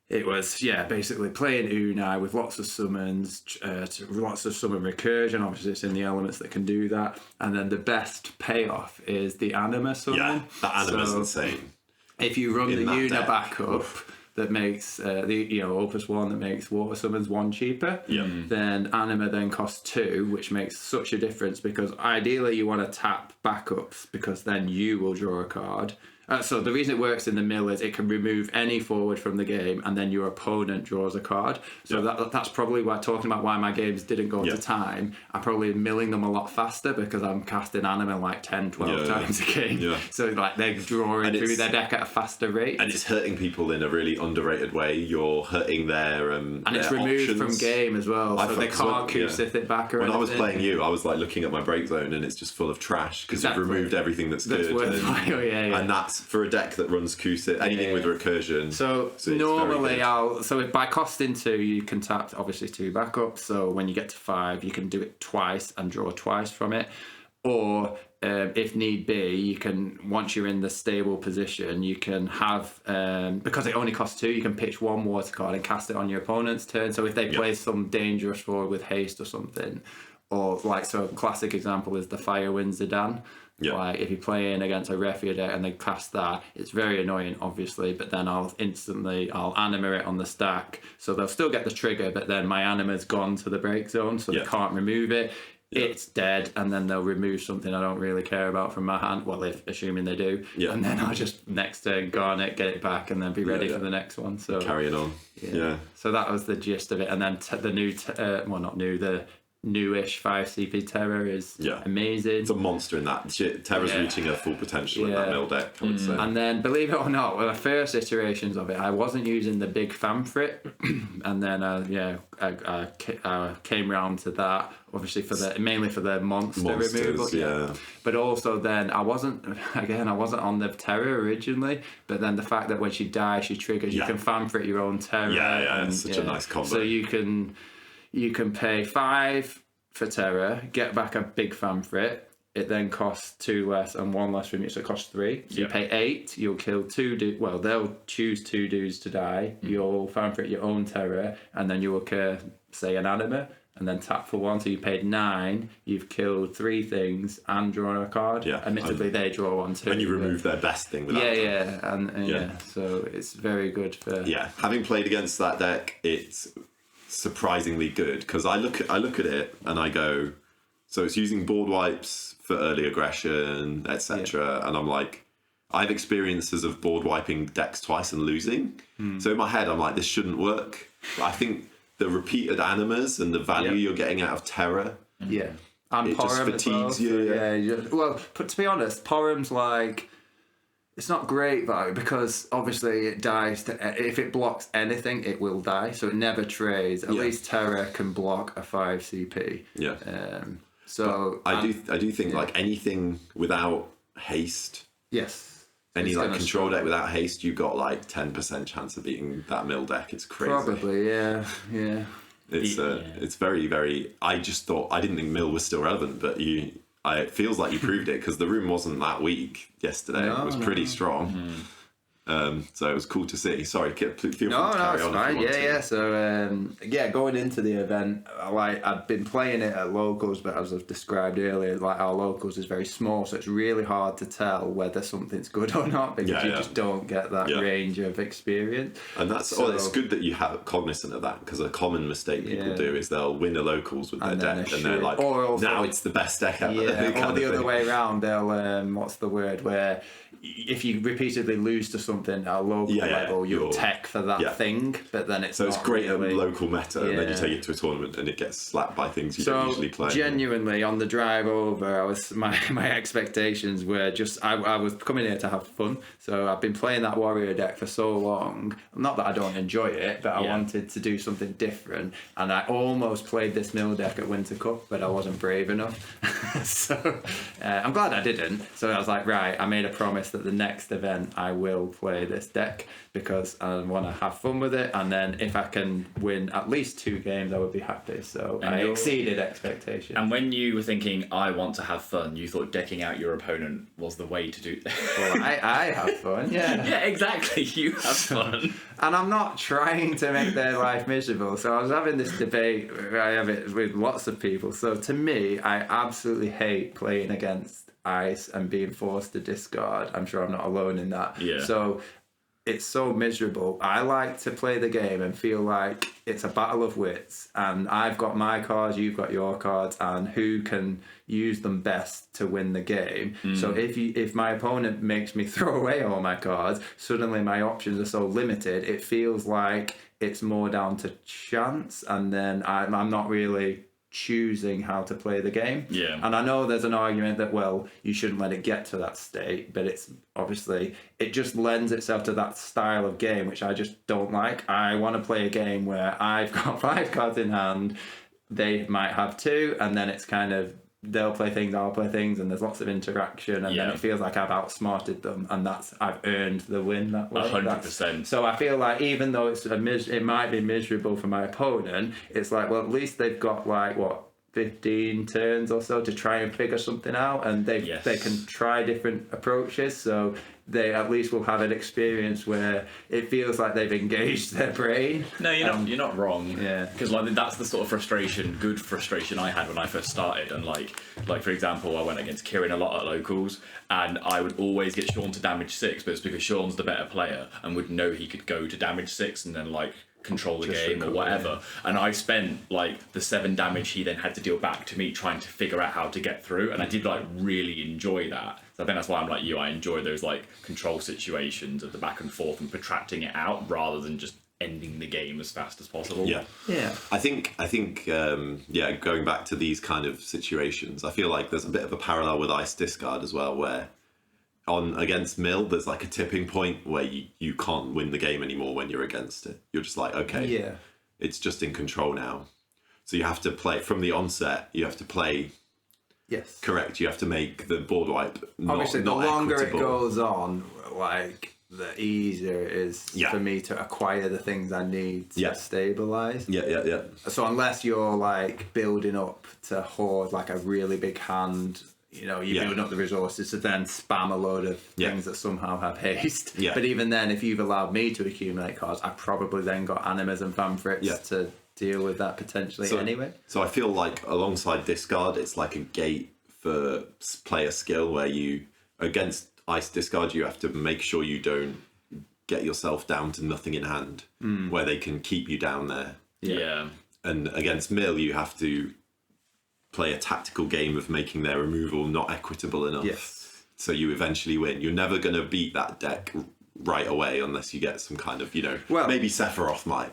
it was, basically playing Unai with lots of summons, lots of summon recursion. Obviously, it's in the elements that can do that. And then the best payoff is the anima summon. Yeah, that anima's insane. If you run In the that Una deck. backup that makes Opus 1 that makes water summons 1 cheaper, then anima then costs 2, which makes such a difference because ideally you want to tap backups because then you will draw a card. So the reason it works in the mill is it can remove any forward from the game and then your opponent draws a card. So that's probably why, talking about why my games didn't go to time, I'm probably milling them a lot faster because I'm casting anima like 10, 12 times a game. Yeah. So like they're drawing through their deck at a faster rate. And it's hurting people in a really underrated way. You're hurting their and it's removed from game as well, so they can't Kusith it back or When anything. I was playing you, I was like looking at my break zone and it's just full of trash because you've removed everything that's good. Worthwhile, and that's for a deck that runs Kusith, anything with recursion. So normally by costing 2 you can tap obviously 2 backups, so when you get to 5 you can do it twice and draw twice from it, or if need be you can, once you're in the stable position you can have because it only costs 2 you can pitch 1 water card and cast it on your opponent's turn, so if they play some dangerous forward with haste or something, or like, so a classic example is the Firewind Zidane. Like if you're playing against a Refia deck and they cast that, it's very annoying obviously, but then I'll anima it on the stack, so they'll still get the trigger, but then my anima's gone to the break zone, so they can't remove it. It's dead, and then they'll remove something I don't really care about from my hand, well, if assuming they do, and then I'll just next turn garnet, get it back, and then be ready for the next one. So carrying on. So that was the gist of it, and then the newish 5CP Terror is amazing. It's a monster in that. Terror's reaching her full potential in that mill deck, I would say. And then, believe it or not, the first iterations of it, I wasn't using the big fanfrit, and then I came round to that, obviously mainly for the monsters, removal. But also then I wasn't on the Terror originally, but then the fact that when she dies she triggers, you can fanfrit your own Terror. It's such a nice combo. So you can pay 5 for Terror, get back a big fanfrit. It then costs 2 less and 1 less from you, so it costs 3. So you pay 8. You'll kill 2 dudes. Well, they'll choose 2 dudes to die. You'll fanfrit your own Terror, and then you will say an anima, and then tap for 1. So you paid 9. You've killed 3 things and drawn a card. Admittedly, they draw 1 too. And you remove their best thing with that. So it's very good for. Having played against that deck, it's surprisingly good because I look at it and I go, so it's using board wipes for early aggression, etc. And I'm like, I have experiences of board wiping decks twice and losing. So in my head I'm like, this shouldn't work. But I think the repeated animas and the value you're getting out of Terror, and it Porum just fatigues you. Well, but to be honest, Porum's like, it's not great value because obviously it dies if it blocks anything, it will die. So it never trades. At least Terror can block a 5 CP. So I do think like anything without haste. Any like control deck without haste, you got like 10% chance of beating that mill deck. It's crazy. Probably, It's very, very. I just thought, I didn't think mill was still relevant, but it feels like you proved it because the room wasn't that weak yesterday. It was pretty strong. So it was cool to see. Sorry, feel free to carry on. Fine. So going into the event, I've been playing it at locals, but as I've described earlier, like our locals is very small, so it's really hard to tell whether something's good or not because you just don't get that range of experience. And it's good that you have cognizant of that because a common mistake people do is they'll win the locals with their deck and they're like, now it's the best deck ever. Or the other way around, they'll what's the word where if you repeatedly lose to something at a local level, you'll tech for that thing, but then it's great really at local meta, and then you take it to a tournament and it gets slapped by things you don't usually play. Genuinely, on the drive over, my expectations were just I was coming here to have fun. So I've been playing that warrior deck for so long. Not that I don't enjoy it, but I wanted to do something different, and I almost played this mill deck at Winter Cup, but I wasn't brave enough. So I'm glad I didn't. So I was like, right, I made a promise that the next event I will play this deck because I want to have fun with it, and then if I can win at least 2 games, I would be happy. So I exceeded expectations. And when you were thinking, I want to have fun, you thought decking out your opponent was the way to do that. Well, I have fun, yeah. Yeah, exactly. You have fun. And I'm not trying to make their life miserable. So I was having this debate, I have it with lots of people. So to me, I absolutely hate playing against ice and being forced to discard. I'm sure I'm not alone in that. Yeah. So it's so miserable. I like to play the game and feel like it's a battle of wits, and I've got my cards, you've got your cards, and who can use them best to win the game. So if my opponent makes me throw away all my cards, suddenly my options are so limited, it feels like it's more down to chance, and then I'm not really choosing how to play the game. Yeah. And I know there's an argument that, well, you shouldn't let it get to that state, but it's obviously, it just lends itself to that style of game, which I just don't like. I want to play a game where I've got 5 cards in hand, they might have 2, and then it's kind of, they'll play things, I'll play things, and there's lots of interaction, and then it feels like I've outsmarted them, and I've earned the win that way. 100%. So I feel like even though it might be miserable for my opponent, it's like, well, at least they've got 15 turns or so to try and figure something out, and they can try different approaches, so they at least will have an experience where it feels like they've engaged their brain. No, you're not wrong. Yeah. Because that's the sort of good frustration I had when I first started. And like for example, I went against Kieran a lot at locals, and I would always get Sean to damage 6, but it's because Sean's the better player and would know he could go to damage 6 and then control the game or whatever. And I spent the 7 damage he then had to deal back to me trying to figure out how to get through, and I did really enjoy that. So I think that's why I'm like you. I enjoy those control situations of the back and forth and protracting it out rather than just ending the game as fast as possible. Yeah. I think going back to these kind of situations, I feel like there's a bit of a parallel with ice discard as well, where against Mill, there's a tipping point where you can't win the game anymore when you're against it. You're just it's just in control now. So you have to play from the onset. You have to play. Yes. Correct. You have to make the board wipe. Obviously, the longer equitable. it goes on, the easier it is for me to acquire the things I need to stabilize. Yeah. So unless you're building up to hoard a really big hand, you're building up the resources to then spam a load of things that somehow have haste. Yeah. But even then, if you've allowed me to accumulate cards, I probably then got animas and fanfrits to deal with that potentially anyway. So I feel alongside discard, it's like a gate for player skill where against ice discard, you have to make sure you don't get yourself down to nothing in hand where they can keep you down there. Yeah. And against Mill, you have to play a tactical game of making their removal not equitable enough. Yes. So you eventually win. You're never going to beat that deck right away unless you get some kind of, maybe Sephiroth might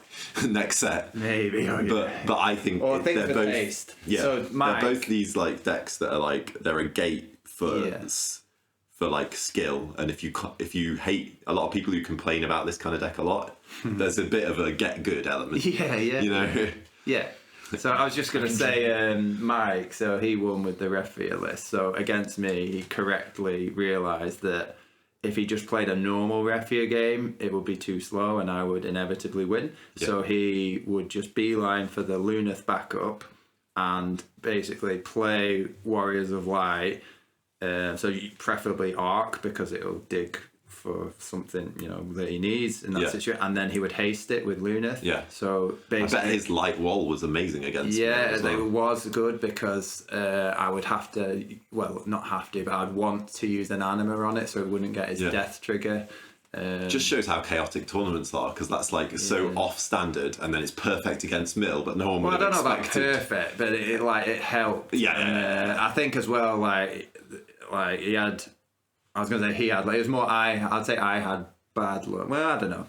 next set. Maybe. But I think they're both taste. Yeah. So they're both these decks that are they're a gate for skill, and if you hate a lot of people who complain about this kind of deck a lot, there's a bit of a get good element. Yeah. Yeah. So I was just going to say, Mike, so he won with the referee list. So against me, he correctly realised that if he just played a normal referee game, it would be too slow and I would inevitably win. Yeah. So he would just beeline for the Luneth backup and basically play Warriors of Light. So you preferably Arc because it'll dig for something that he needs in that situation, and then he would haste it with Luneth. Yeah. So basically, I bet his light wall was amazing against. Yeah, it was good because I would have to, not have to, but I'd want to use an anima on it so it wouldn't get his death trigger. Just shows how chaotic tournaments are, because that's so off standard, and then it's perfect against Mill, but no one would have expected. I don't know about perfect, but it helped. Yeah. I think as well, he had. I was going to say he had, it was more I'd say I had bad luck. Well, I don't know.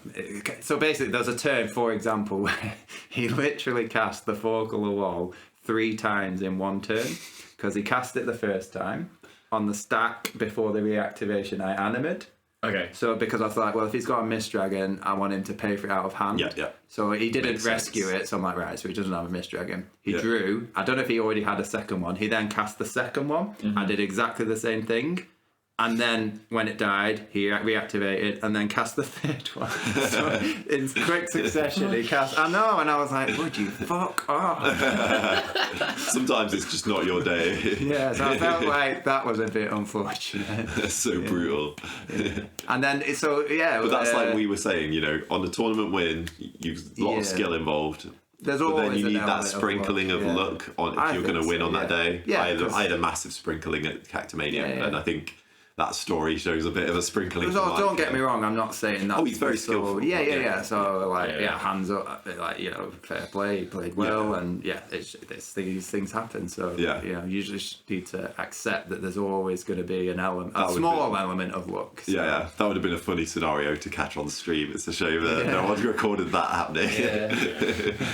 So basically, there's a turn, for example, where he literally cast the 4-colour wall 3 times in one turn, because he cast it the first time. On the stack before the reactivation, I animated. Okay. So because I thought, if he's got a Mist Dragon, I want him to pay for it out of hand. Yeah. So he didn't rescue it, so I'm like, right, so he doesn't have a Mist Dragon. He drew. I don't know if he already had a second one. He then cast the second one. I did exactly the same thing. And then when it died, he reactivated and then cast the third one. So in quick succession, he cast. I know, and I was like, "Would you fuck off?" Sometimes it's just not your day. Yeah, so I felt like that was a bit unfortunate. That's so brutal. Yeah. And then But that's like we were saying, you know, on a tournament win, you've a lot of skill involved. There's but always then you an need that element sprinkling of luck on if you're going to win on that day. Yeah, I had a massive sprinkling at Cactomania, and I think that story shows a bit of a sprinkling. Don't get me wrong, I'm not saying that. Oh, he's very skillful. Yeah. So hands up, like, you know, fair play, he played well, and these things happen. So you know, you just need to accept that there's always going to be an element, a small element of luck. So. Yeah, that would have been a funny scenario to catch on stream. It's a shame that no one's recorded that happening. Yeah.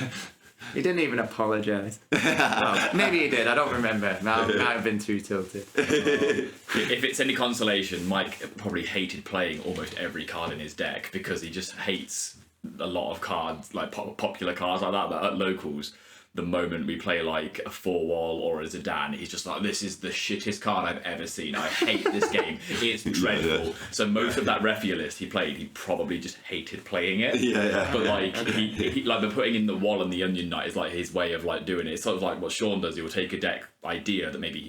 He didn't even apologise. Well, maybe he did, I don't remember. Might have been too tilted. If it's any consolation, Mike probably hated playing almost every card in his deck because he just hates a lot of cards, like popular cards like that at locals. The moment we play like a 4-wall or a Zidane, he's just like, this is the shittest card I've ever seen. I hate this game. It's dreadful. So most of that Refia list he played, he probably just hated playing it. But like he like the putting in the wall and the Onion Knight is like his way of like doing it. It's sort of like what Sean does. He will take a deck idea that maybe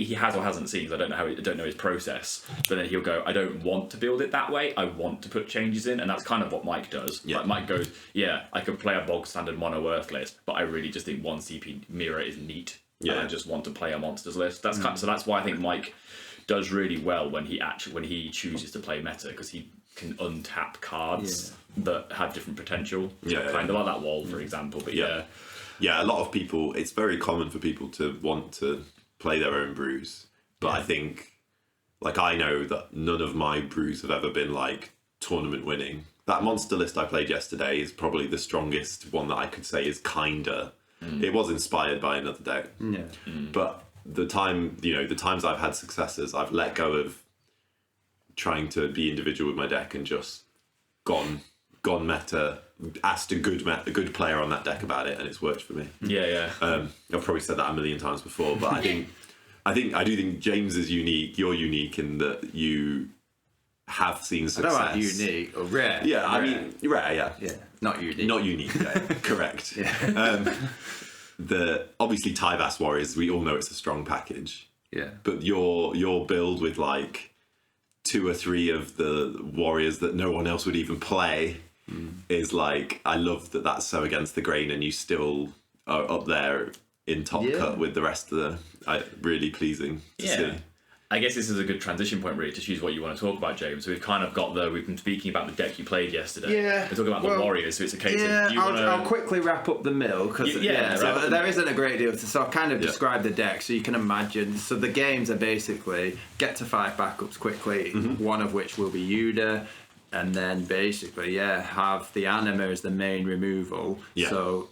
he has or hasn't seen. 'Cause I don't know his process. But then he'll go, I don't want to build it that way. I want to put changes in, and that's kind of what Mike does. Yeah. Like Mike goes, I could play a bog standard mono Earth list, but I really just think one CP mirror is neat. Yeah, and I just want to play a monsters list. That's so that's why I think Mike does really well when he chooses to play meta, because he can untap cards that have different potential. Kind of like that wall, for example. But a lot of people. It's very common for people to want to play their own brews, but I think, like, I know that none of my brews have ever been like tournament winning. That monster list I played yesterday is probably the strongest one that I could say is kinda. It was inspired by another deck, but the times I've had successes, I've let go of trying to be individual with my deck and just gone meta, asked a good player on that deck about it, and it's worked for me. I've probably said that a million times before, but I do think James is unique. You're unique in that you have seen success. I don't know about unique or rare. Yeah, I mean rare. Yeah, not unique. Not unique. Correct. Obviously Tyvas Warriors, we all know it's a strong package. Yeah. But your build with like 2 or 3 of the warriors that no one else would even play is like, I love that that's so against the grain, and you still are up there in top cut with the rest of really pleasing to see. I guess this is a good transition point, really, to choose what you want to talk about, James. So we've kind of we've been speaking about the deck you played yesterday. Yeah. We're talking about the Warriors, so it's a case of, I'll quickly wrap up the mill, because there isn't a great deal to, so I'll kind of describe the deck so you can imagine. So the games are basically get to 5 backups quickly, one of which will be Yuda, and then basically, have the Anima as the main removal. Yeah. So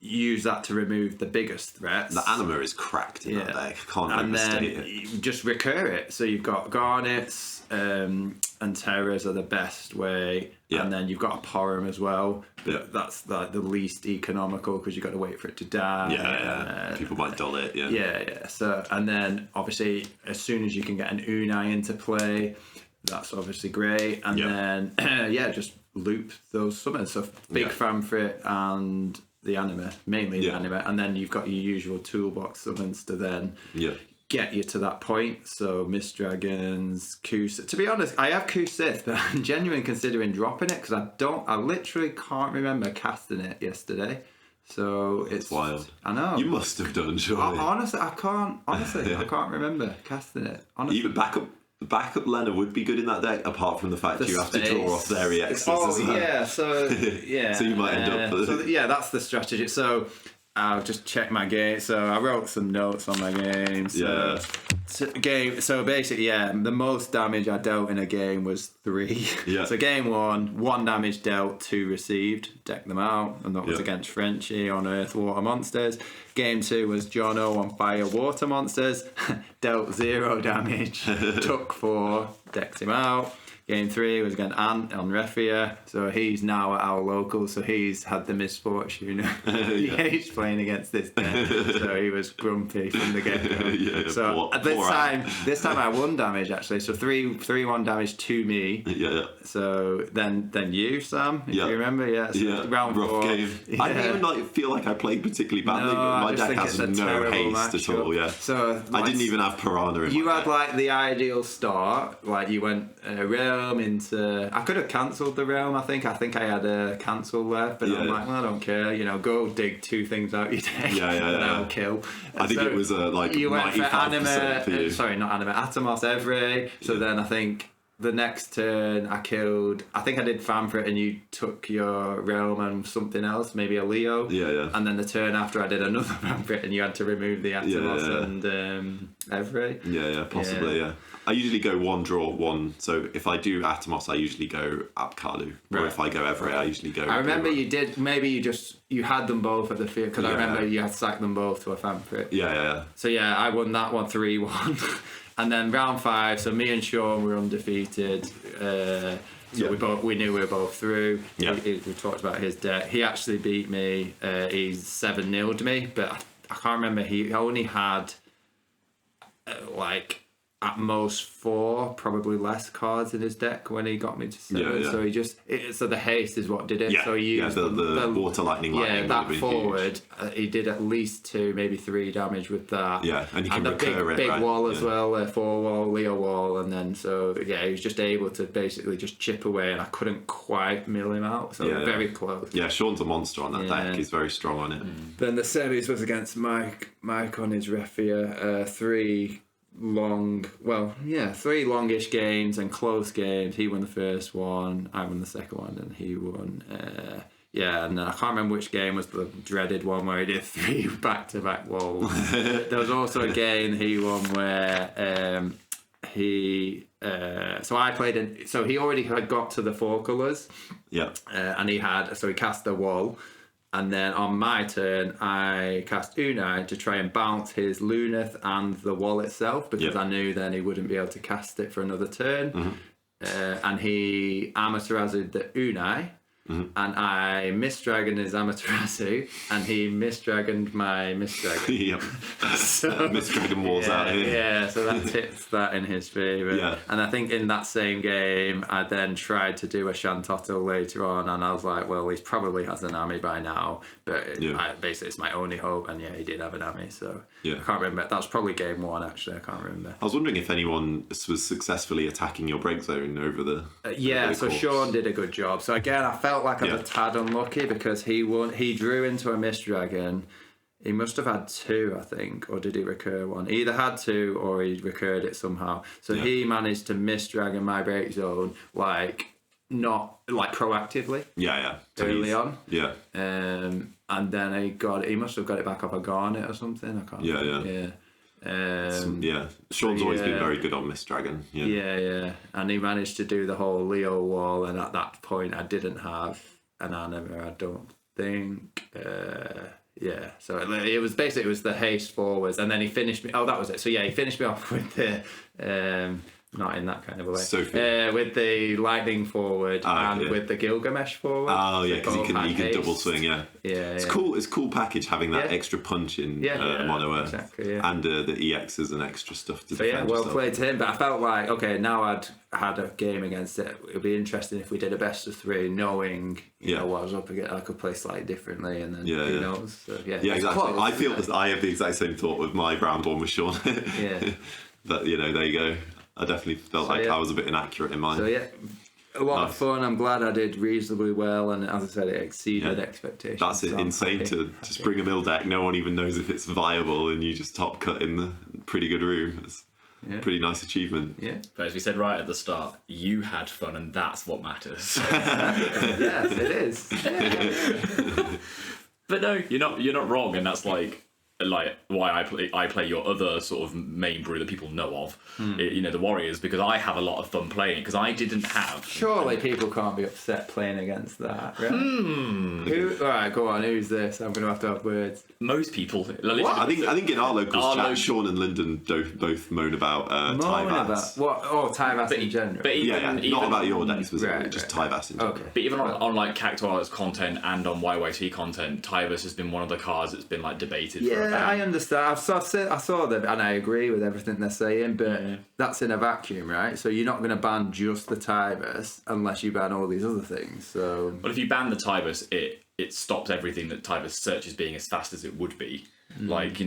use that to remove the biggest threats. The Anima is cracked in that deck. I can't overstate it. And then you just recur it. So you've got Garnets and Terrors are the best way. Yeah. And then you've got a Porum as well. But that's like the least economical, because you've got to wait for it to die. People might dull it. Yeah. So, and then obviously as soon as you can get an Unai into play, that's obviously great. And then just loop those summons. So big fan for it, and the Anima, mainly the Anima, and then you've got your usual toolbox summons to then get you to that point. So Mist Dragons, Kusith. To be honest, I have Kusith, but I'm genuinely considering dropping it, because I literally can't remember casting it yesterday. So it's wild. I know. You must have done, surely. I can't remember casting it. Honestly. Even backup Lena would be good in that deck, apart from the fact you have to draw off their EXs as well. So you might end up. That's the strategy. So I'll just check my game. So I wrote some notes on my game. So basically, the most damage I dealt in a game was 3. Yeah. So game 1 damage dealt, 2 received. Decked them out, and that was against Frenchie on Earth Water Monsters. Game 2 was Jono on Fire Water Monsters. Dealt 0 damage. Took 4. Decked him out. Game 3 was against Ant on Refia, so he's now at our local, so he's had the misfortune. He's playing against this deck, so he was grumpy from the get-go. So this time I won damage actually, so 3-1 damage to me. So then you, Sam, if you remember, so round rough 4. Game. I didn't even feel like I played particularly badly, but my deck has no haste at all. So I didn't even have Piranha in you my had deck. like the ideal start, like you went realm into. I could have cancelled the realm. I think I had a cancel left, but I'm like, well, I don't care. Go dig 2 things out your deck. And I'll kill. I think it was like you went for 95% for you. Sorry, not anime. Atomos Evre. So then I think the next turn I killed. I think I did fan for it, and you took your realm and something else, maybe a Leo. And then the turn after I did another fan for it, and you had to remove the Atomos and Evre. Possibly. I usually go 1 draw 1. So if I do Atomos, I usually go Apkalu. Or if I go Evre, I usually go. I remember you did. Maybe you had them both at the field, because I remember you had sacked them both to a fan for it. So I won that one 3-1. And then round 5, so me and Sean were undefeated. We knew we were both through. We talked about his deck. He actually beat me. He's 7-0'd me, but I can't remember. He only had at most 4, probably less cards in his deck when he got me to 7. So he just so the haste is what did it. So he used the water lightning. That forward. He did at least 2, maybe 3 damage with that. And you can recur big right? wall as well, 4 wall, Leo wall, and then he was just able to basically just chip away, and I couldn't quite mill him out. So very close. Sean's a monster on that deck. He's very strong on it. Then the semis was against Mike on his Refia. 3 longish games and close games. He won the first one, I won the second one, and he won. And then I can't remember which game was the dreaded one where he did 3 back-to-back walls. There was also a game he won where so I played in. So he already had got to the 4 colours. And he cast the wall. And then on my turn, I cast Unai to try and bounce his Luneth and the wall itself, because I knew then he wouldn't be able to cast it for another turn. And he Amaterasu the Unai, and I Mistdragoned his Amaterasu, and he Mistdragoned my Mistdragon. So, Mistdragon walls out here. So that tips that in his favour. And I think in that same game, I then tried to do a Shantotto later on, and I was like, well, he probably has an army by now, but basically it's my only hope, and he did have an army, so I can't remember. That was probably game 1, actually. I can't remember. I was wondering if anyone was successfully attacking your break zone over the so course. Sean did a good job. So again, I felt like I was a tad unlucky, because he drew into a Mistdragon. He must have had 2, I think, or did he recur 1? He either had 2 or he recurred it somehow. So he managed to Mistdragon my break zone, not proactively. Early on. And then he must have got it back off a Garnet or something. I can't. Sean's always been very good on Mistdragon. And he managed to do the whole Leo wall, and at that point I didn't have an anima, I don't think. So it was the haste forwards, and then he finished me. Oh, that was it. So he finished me off with the not in that kind of a way. With the lightning forward with the Gilgamesh forward. Because you can double swing. It's cool. It's a cool package having that extra punch in Mono Earth, and the EX is an extra stuff to defend. Well played to him. But I felt like, okay, now I'd had a game against it. It would be interesting if we did a best of 3, knowing what I was up against. I could play slightly differently, and then who knows. So, exactly. Close, I feel I have the exact same thought with my round 1 with Sean. But there you go. I definitely felt like I was a bit inaccurate in mine. So a lot of fun. I'm glad I did reasonably well, and as I said, it exceeded expectations. That's insane to just bring a mill deck. No one even knows if it's viable, and you just top cut in the pretty good room. It's a pretty nice achievement. But as we said right at the start, you had fun, and that's what matters. Yes, it is. But no, you're not wrong, and that's like why I play your other sort of main brew that people know of, the Warriors, because I have a lot of fun playing it, because I didn't have. Surely people can't be upset playing against that, right? All right, go on. Who's this? I'm going to have words. Most people. I think in our locals chat, Sean and Lyndon both moan about Tyvas. What? Oh, Tyvas in general. But even, not about your decks specifically, just Tyvas in general. Okay. But even on like Cactuar's content and on YYT content, Tyvus has been one of the cards that's been like debated. Yeah, I understand. I saw them, and I agree with everything they're saying. But that's in a vacuum, right? So you're not going to ban just the Tyvus unless you ban all these other things. So, but if you ban the Tyvus, it stops everything that Tyvus searches being as fast as it would be. Like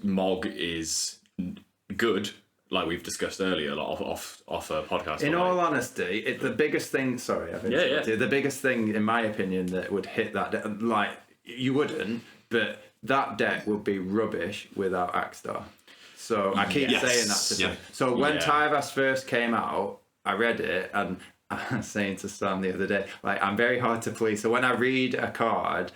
Mog is good. Like we've discussed earlier, like off a podcast. In all honesty, the biggest thing. Sorry, I've interrupted you. The biggest thing, in my opinion, that would hit that, like you wouldn't, but that deck would be rubbish without Axstar. So I keep saying that to them. So when Tyvas first came out, I read it, and I was saying to Sam the other day, like I'm very hard to please. So when I read a card,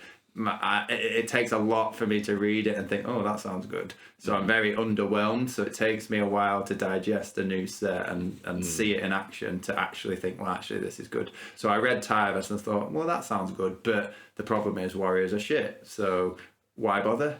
it takes a lot for me to read it and think, oh, that sounds good. So I'm very underwhelmed. So it takes me a while to digest a new set and see it in action to actually think, well, actually, this is good. So I read Tyvus and thought, well, that sounds good. But the problem is Warriors are shit. So why bother?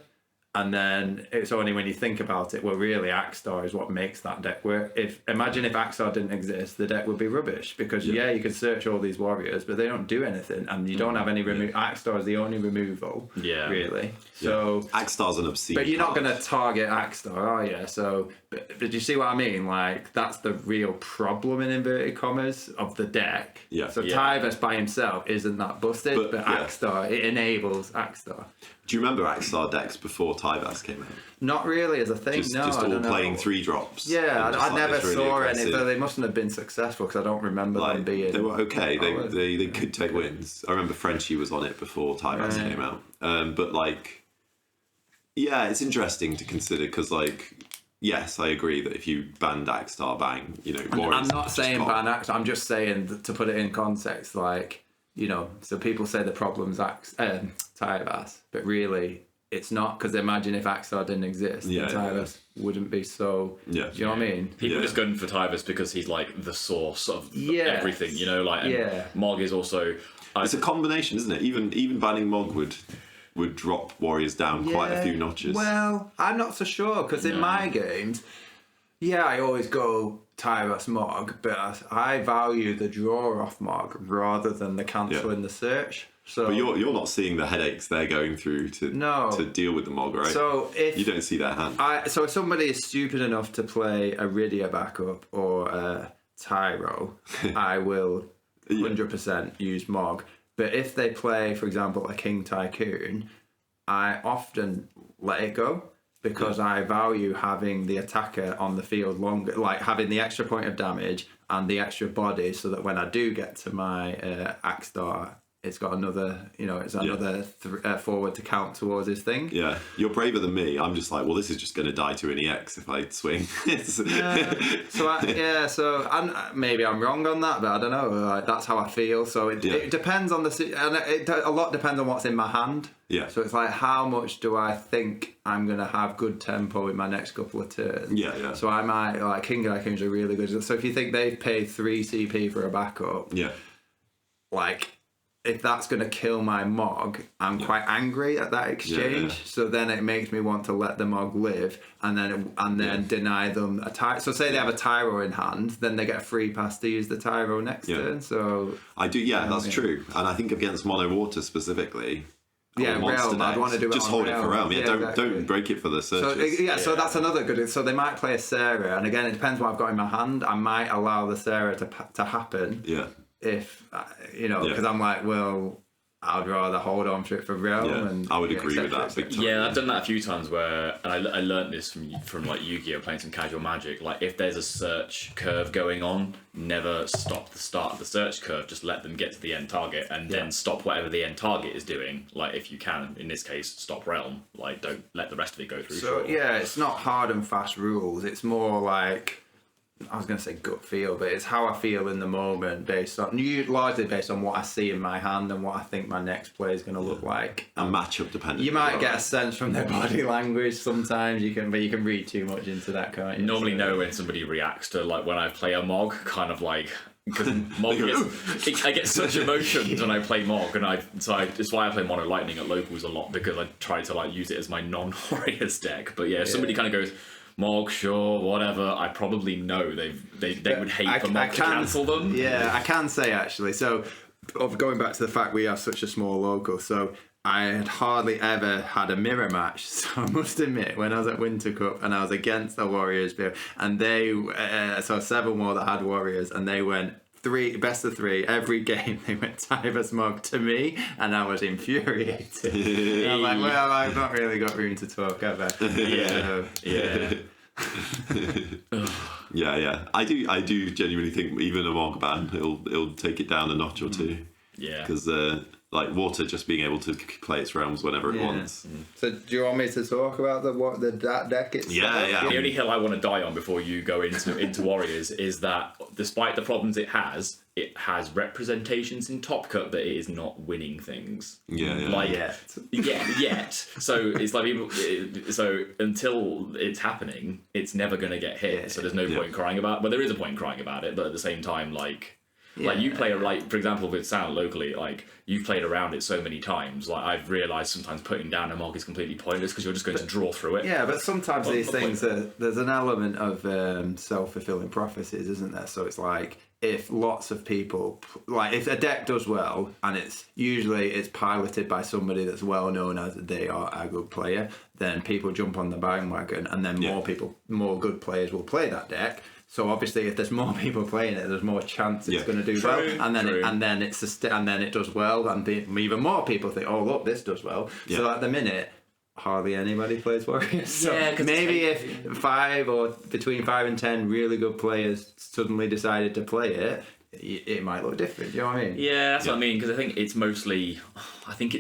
And then it's only when you think about it, well, really, Axstar is what makes that deck work. Imagine if Axstar didn't exist, the deck would be rubbish, because you can search all these Warriors, but they don't do anything, and you don't have any remove. Axstar is the only removal, really. So Axstar's an obscene. But you're not going to target Axstar, are you? So, but you see what I mean? Like that's the real problem in inverted commas of the deck. Yeah. So Tyvus by himself isn't that busted, but Axstar, it enables Axstar. Do you remember Axstar decks before Tyvas came out? Not really as a thing, just I all playing 3-drops. Yeah, I never saw really any, but they mustn't have been successful, because I don't remember them being. They were okay. They could take wins. I remember Frenchie was on it before Tyvas came out. But it's interesting to consider, because yes, I agree that if you banned Axstar, bang, I'm not saying ban Axstar. I'm just saying to put it in context, so people say the problem's Tyvas, but really it's not, because imagine if Axstar didn't exist, then Tyvus wouldn't be so. Yeah. Do you know what I mean? People just gun for Tyvus because he's like the source of everything, Mog is also. It's a combination, isn't it? Even banning Mog would drop Warriors down quite a few notches. Well, I'm not so sure, because in my games, I always go Tyvus Mog, but I value the draw off Mog rather than the cancelling the search. So, but you're not seeing the headaches they're going through to deal with the Mog, right? So if you don't see their hand. So if somebody is stupid enough to play a Rydia backup or a Tyro, I will 100% use Mog. But if they play, for example, a King Tycoon, I often let it go, because I value having the attacker on the field longer, like having the extra point of damage and the extra body, so that when I do get to my Axstar, it's got another, another forward to count towards his thing. Yeah, you're braver than me. I'm just like, well, this is just going to die to an EX if I swing. Maybe I'm wrong on that, but I don't know. That's how I feel. So it depends on a lot depends on what's in my hand. Yeah. So it's like, how much do I think I'm going to have good tempo in my next couple of turns? Yeah. So I might, King Tycoons are really good. So if you think they've paid 3 CP for a backup, if that's going to kill my Mog, I'm quite angry at that exchange. So then it makes me want to let the Mog live, and then deny them a Tyro. So say they have a Tyro in hand, then they get a free pass to use the Tyro next turn. So I do. Yeah, that's true. And I think against Mono Water specifically. Realm. I'd want to do it. Just hold it for Realm. Don't break it for the searches. So that's another good. So they might play a Sarah, and again, it depends what I've got in my hand. I might allow the Sarah to happen. Yeah. If because I'm like, well, I'd rather hold on to it for Realm. Yeah, and I would agree with that. Big time. Yeah, I've done that a few times where, and I learned this from like Yu-Gi-Oh, playing some casual Magic. Like, if there's a search curve going on, never stop the start of the search curve. Just let them get to the end target, and then stop whatever the end target is doing. Like, if you can, in this case, stop Realm. Like, don't let the rest of it go through. So it's not hard and fast rules. It's more like, I was going to say gut feel, but it's how I feel in the moment, largely based on what I see in my hand and what I think my next play is going to look like. And matchup dependent. You might get a sense from their body language sometimes. But you can read too much into that, can't you? Normally know when somebody reacts to like when I play a Mog, kind of like. Because I get such emotions when I play Mog, and it's why I play Mono Lightning at locals a lot, because I try to like use it as my non-Warriors deck. But yeah, if somebody kind of goes Mog, sure, whatever, I probably know they would hate for Mog to cancel them. Yeah, I can say actually. So, going back to the fact we are such a small local, so I had hardly ever had a mirror match. So I must admit, when I was at Winter Cup and I was against the Warriors, and they so 7 more that had Warriors, and they went best of 3 every game. They went Tyvus Mog to me, and I was infuriated. I was like, well, I've not really got room to talk, have I? Yeah. I do genuinely think even a Mog ban, it'll take it down a notch or two. Yeah. Because like water just being able to play its realms whenever it wants. So do you want me to talk about that deck itself? Yeah. The only hill I want to die on before you go into Warriors is that despite the problems it has representations in Top Cut that it is not winning things. Yeah. Yet. So it's like so until it's happening, it's never going to get hit. Yeah. So there's no point crying about. Well, there is a point crying about it, but at the same time, like you play for example with Sound locally, like you've played around it so many times. Like I've realised sometimes putting down a Mog is completely pointless because you're just going to draw through it. Yeah, but sometimes these things there's an element of self-fulfilling prophecies, isn't there? So it's like if lots of people if a deck does well and it's piloted by somebody that's well known as they are a good player, then people jump on the bandwagon, and then more good players will play that deck. So obviously, if there's more people playing it, there's more chance it's going to do well, and then it does well, and even more people think, oh look, this does well. Yeah. So at the minute, hardly anybody plays Warriors. So maybe if 5 or between 5 and 10 really good players suddenly decided to play it, it might look different. Do you know what I mean? Yeah, that's what I mean, because I think it's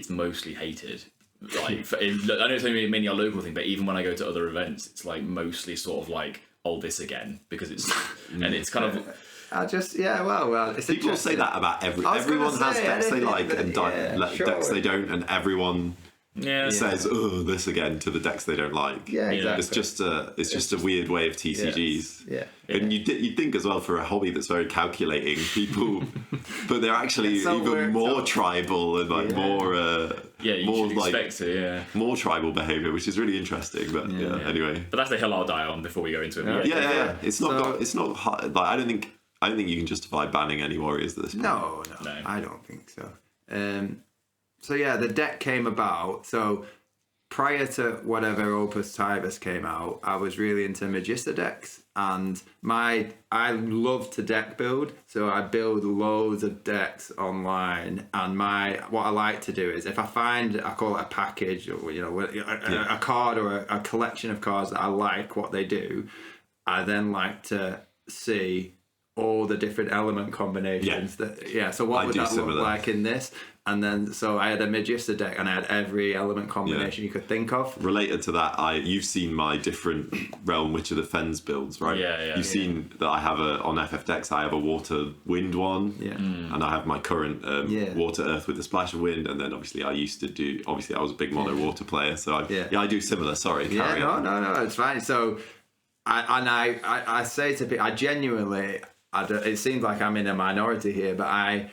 mostly hated. Like I know it's only mainly a local thing, but even when I go to other events, it's like mostly sort of like, oh, this again, because it's and it's kind of. It's people say that about everyone has decks they like and decks they don't, and everyone says, oh, this again to the decks they don't like. Yeah, exactly. It's just a weird way of TCGs. Yeah. And you'd think as well, for a hobby that's very calculating, people, but they're actually even more tribal and like more. More expect more tribal behaviour, which is really interesting. But anyway. But that's the hill I'll die on before we go into it. Yeah. It's not hard. Like I don't think you can justify banning any Warriors at this point. No, I don't think so. So the deck came about. So prior to whatever Opus Tyvus came out, I was really into Magister decks, and I love to deck build, so I build loads of decks online. And what I like to do is, if I find, I call it a package, or a card or a collection of cards that I like what they do, I then like to see all the different element combinations. So what would that look like in this? And then, so I had a Magister deck, and I had every element combination you could think of. Related to that, you've seen my different Realm Witch of the Fens builds, right? You've seen that I have on FFX, I have a Water Wind one, and I have my current Water Earth with a splash of wind, and then obviously I was a big mono water player, so I do similar. Sorry, carry on. No, it's fine. So, I say to people, I genuinely, it seems like I'm in a minority here, but I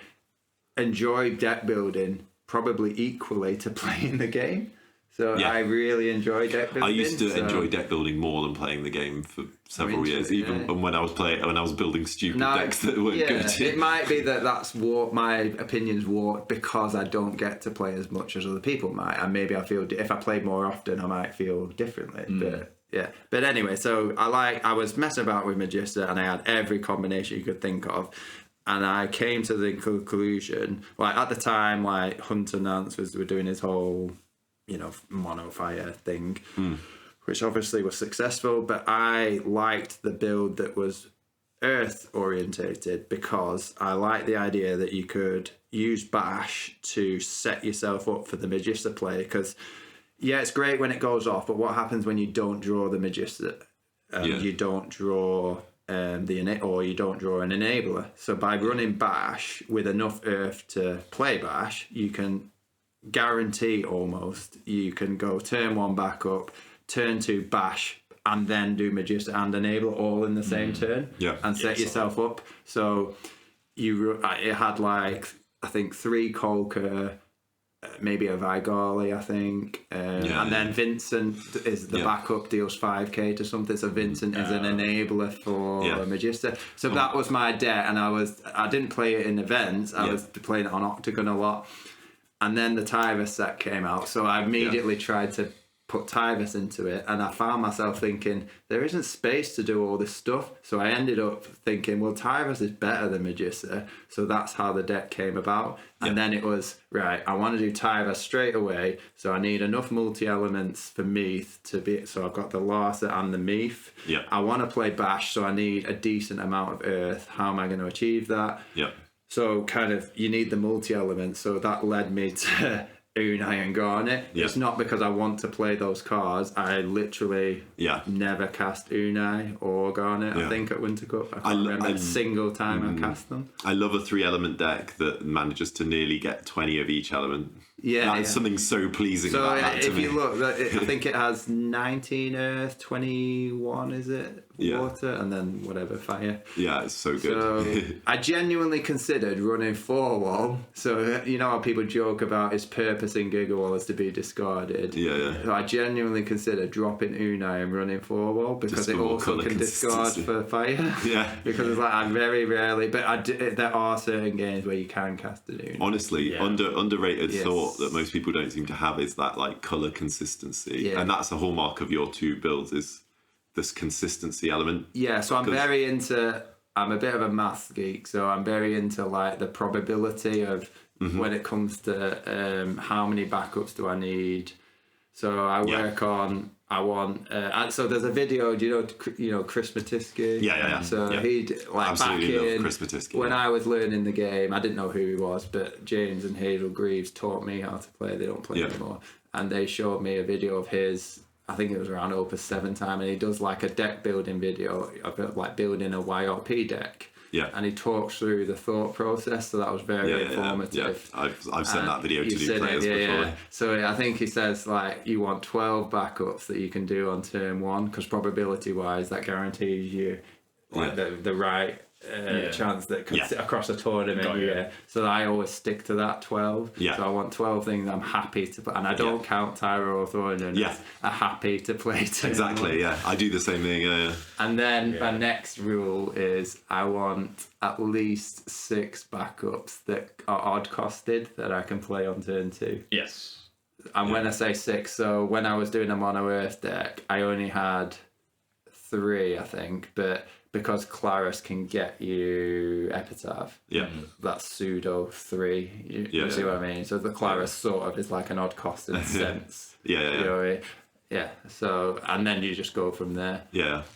enjoy deck building probably equally to playing the game. So I really enjoy deck building. I used to enjoy deck building more than playing the game for several years, even when I was building stupid decks that weren't good. It might be that's my opinion's warped because I don't get to play as much as other people might, and maybe I feel if I played more often I might feel differently. But anyway, so I was messing about with Magister, and I had every combination you could think of. And I came to the conclusion, at the time, Hunter Nance were doing his whole, mono fire thing, which obviously was successful. But I liked the build that was Earth orientated, because I liked the idea that you could use Bash to set yourself up for the Magister play. Because it's great when it goes off, but what happens when you don't draw the Magister? You don't draw or you don't draw an enabler. So by running Bash with enough Earth to play Bash, you can guarantee almost you can go turn 1 back up, turn 2 Bash, and then do Magister and enable all in the same turn, and set yourself up. So it had like I think 3 Kolka, maybe a Vigali, I think, and then Vincent is the backup, deals 5k to something. So Vincent is an enabler for Magister. So that was my deck, and I didn't play it in events. I was playing it on Octagon a lot, and then the Tyvus set came out. So I immediately tried to put Tyvus into it, and I found myself thinking there isn't space to do all this stuff. So I ended up thinking, well, Tyvus is better than Magister, so that's how the deck came about. And then it was right, I want to do Tyvus straight away, so I need enough multi-elements for Meath to be, so I've got the Larsa and the Meath. I want to play Bash, so I need a decent amount of Earth. How am I going to achieve that? So kind of you need the multi-elements, so that led me to Unai and Garnet. It's not because I want to play those cards. I literally never cast Unai or Garnet, I think, at Winter Cup. I can't remember a single time I cast them. I love a 3-element deck that manages to nearly get 20 of each element. That's something so pleasing about that to me. If you look, I think it has 19 Earth, 21, is it? Water, and then whatever, fire. It's so good. So I genuinely considered running 4-wall. So you know how people joke about his purpose in Gigawall is to be discarded. So I genuinely considered dropping Unai and running 4-wall because it also can discard for fire. Because it's like I very rarely, but there are certain games where you can cast an Unai. Honestly, underrated thought that most people don't seem to have is that like color consistency, and that's a hallmark of your 2 builds, is this consistency element. So I'm very into, I'm a bit of a maths geek, so I'm very into like the probability of when it comes to how many backups do I need. So I work on, I want, so there's a video, do you know Chris Matisky? So he'd like absolutely back love in Chris Matisky, when I was learning the game, I didn't know who he was, but James and Hazel Greaves taught me how to play. They don't play anymore, and they showed me a video of his. I think it was around Opus 7 time, and he does like a deck building video of like building a YRP deck. And he talks through the thought process, so that was very informative. I've sent that video to new players before. So I think he says like you want 12 backups that you can do on turn 1, because probability wise that guarantees you like the right chance that could sit across a tournament. So I always stick to that 12. So I want 12 things I'm happy to play, and I don't count Tyro or Thornton as a happy to play turn. Exactly, I do the same thing. And then my next rule is I want at least 6 backups that are odd costed that I can play on turn 2. And when I say 6, so when I was doing a mono Earth deck, I only had 3, I think, but because Claris can get you Epitaph, that's pseudo 3. You see what I mean? So the Claris sort of is like an odd cost in a sense. You know, so and then you just go from there.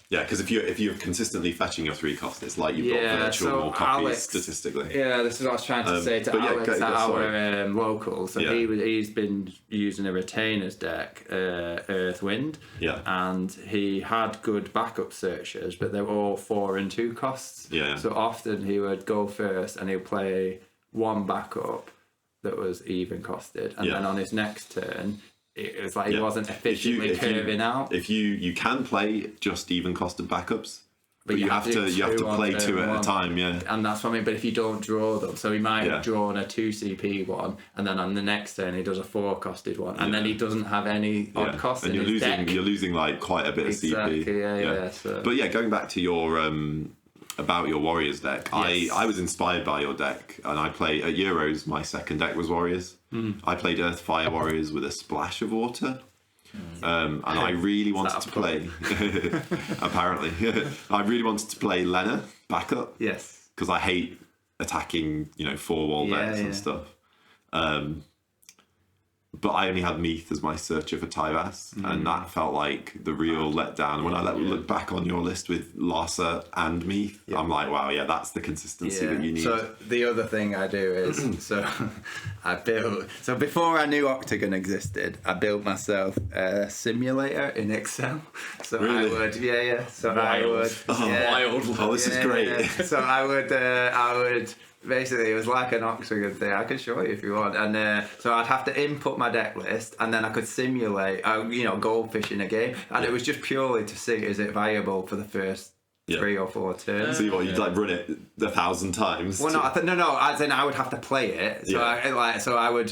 Because if you're consistently fetching your 3 costs, it's like you've got virtual more copies Alex, statistically. This is what I was trying to say to Alex at our local. So he's been using a retainers deck, Earth Wind, and he had good backup searches, but they were all 4 and 2 costs. So often he would go first and he'll play 1 backup that was even costed, and then on his next turn it was like he wasn't efficiently curving out. If you can play just even costed backups, but you have to play 2 at a time, and that's what I mean. But if you don't draw them, so he might have drawn a 2 CP one, and then on the next turn he does a 4 costed one, and then he doesn't have any odd cost in his deck. You're losing like quite a bit of CP. So. But going back to your about your Warriors deck, I was inspired by your deck, and I played at Euros. My second deck was Warriors. I played Earth Fire Warriors with a splash of water, and I really wanted to play. Apparently, I really wanted to play Lena backup. Because I hate attacking, 4-wall decks and stuff. but I only had Meath as my searcher for Tyvas, and that felt like the real letdown. When I look back on your list with Larsa and Meath, I'm like, wow, yeah, that's the consistency that you need. So the other thing I do is, so before I knew Octagon existed, I built myself a simulator in Excel. So Really? I would, So Wild. I would, Wild. Oh, this is great. So I would. Basically, it was like an Octagon thing. I can show you if you want. And so I'd have to input my deck list, and then I could simulate, goldfish in a game. And it was just purely to see, is it viable for the first 3 or 4 turns. So you'd like run it 1,000 times? Well, no. As in, I would have to play it. So I would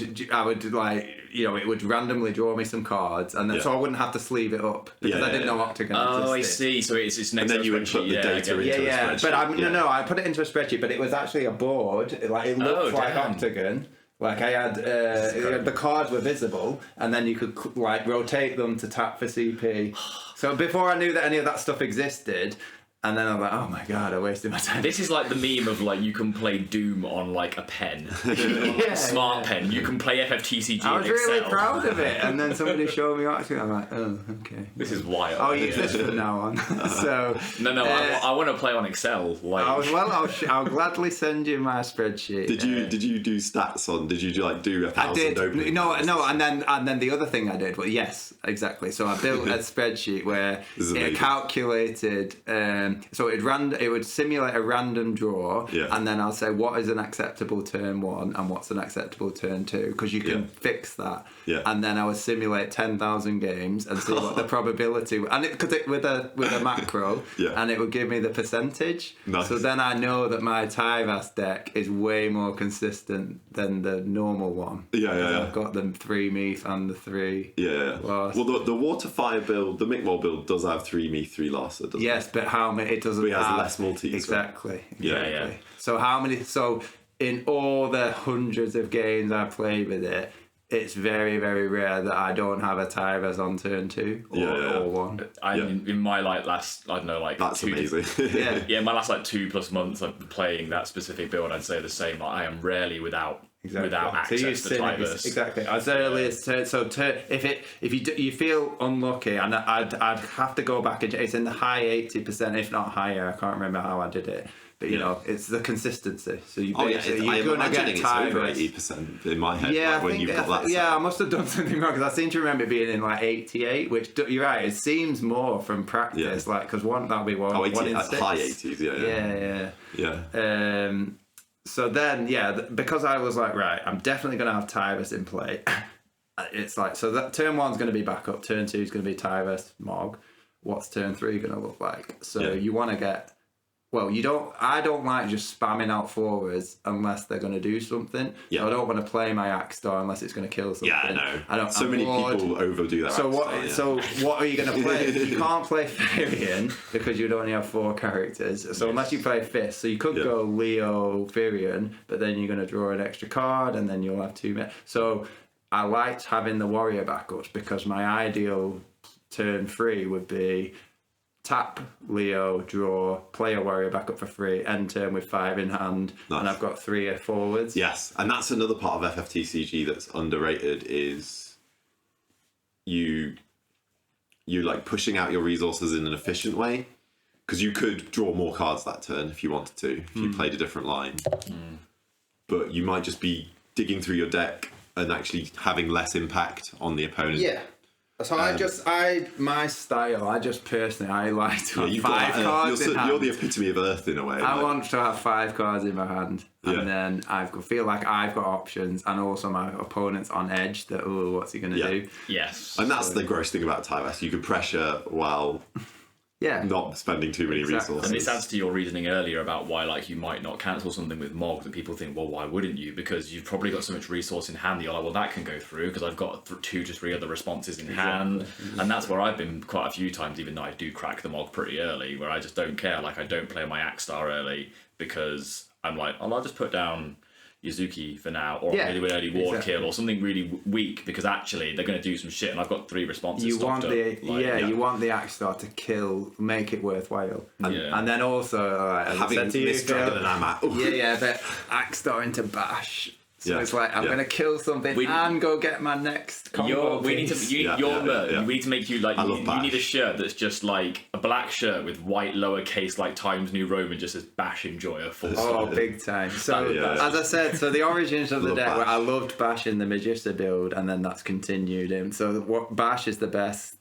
it would randomly draw me some cards, and then so I wouldn't have to sleeve it up because I didn't know Octagon existed. Oh, I see. So it's next. And then you input the data into a spreadsheet. But I put it into a spreadsheet, but it was actually a board. It looked like Octagon. Like I had, the cards were visible, and then you could rotate them to tap for CP. So before I knew that any of that stuff existed. And then I'm like, oh my god, I wasted my time. This is like the meme of you can play Doom on a pen, smart pen. You can play FFTCG. I was in Excel. really proud of it, and then somebody showed me Octagon. I'm like, oh, okay. This is wild. I'll use this from now on. So I want to play on Excel. I'll gladly send you my spreadsheet. Did you do stats on? Did you do 1,000 openings? No, and then the other thing I did was yes, exactly. So I built a spreadsheet where it calculated. So it would simulate a random draw, and then I'll say what is an acceptable turn 1 and what's an acceptable turn 2, because you can fix that. And then I would simulate 10,000 games and see what the probability, and because with a macro, and it would give me the percentage. Nice. So then I know that my Tyvas deck is way more consistent than the normal one. I've got the 3 Meath and the 3. Well, the Water Fire build, the Mi'kmaq build does have 3 Meath, 3 Larsa, doesn't it? Yes, but how many? It doesn't. It has have less multis. Exactly. Yeah. So how many? So in all the hundreds of games I've played with it, it's very, very rare that I don't have a Tyvas on turn 2 or 1. In my last, I don't know, that's 2 amazing. my last 2+ months of playing that specific build, I'd say the same. I am rarely without access to Tyvus. Exactly. As early as turn. So if you feel unlucky, and I'd have to go back and it's in the high 80%, if not higher. I can't remember how I did it, but it's the consistency. So you're going to get it's over Tyvus. 80% in my head. When you've got that. I must have done something wrong because I seem to remember it being in 88, which you're right. It seems more from practice, because that'll be one. 80, 1 in 6. high 80s. Yeah. So then, because I was like, right, I'm definitely going to have Tyvus in play. It's so that turn 1's going to be backup, turn 2's going to be Tyvus, Mog. What's turn 3 going to look like? So you want to get... Well, I don't like just spamming out forwards unless they're going to do something. So I don't want to play my Axstar unless it's going to kill something. Yeah, I know. Many people overdo that. So what are you going to play? You can't play Firion because you'd only have 4 characters. So unless you play Fist, so you could go Leo Firion, but then you're going to draw an extra card and then you'll have 2 men. So I liked having the warrior backups because my ideal turn 3 would be tap Leo, draw, play a warrior back up for 3, end turn with 5 in hand, and I've got 3 forwards. Yes, and that's another part of FFTCG that's underrated is you pushing out your resources in an efficient way, because you could draw more cards that turn if you wanted to, if you played a different line. But you might just be digging through your deck and actually having less impact on the opponent. Yeah. So my style, I like to have 5 cards in hand. You're the epitome of Earth in a way. I want to have 5 cards in my hand, and then feel like I've got options, and also my opponent's on edge. That what's he going to do? Yes. And that's the gross thing about Tyvus. You can pressure while not spending too many resources. And this adds to your reasoning earlier about why you might not cancel something with Mog, that people think, well, why wouldn't you? Because you've probably got so much resource in hand that you're like, well, that can go through because I've got 2 to 3 other responses in hand. And that's where I've been quite a few times, even though I do crack the Mog pretty early, where I just don't care. I don't play my Axstar early because I'm like, I'll just put down Yuzuki for now, or maybe an early ward kill or something really weak, because actually they're going to do some shit and I've got 3 responses. You want the Axstar to kill, make it worthwhile, and then also having this dragon and Amat. but Axstar into bash So it's like I'm gonna kill something and go get my next combo. We need to make you like you need a shirt that's just like a black shirt with white lowercase like Times New Roman, just as Bash Enjoyer. Oh, big time. So as I said, so the origins of the deck, where I loved Bash in the Magista build, and then that's continued in. So what Bash is the best,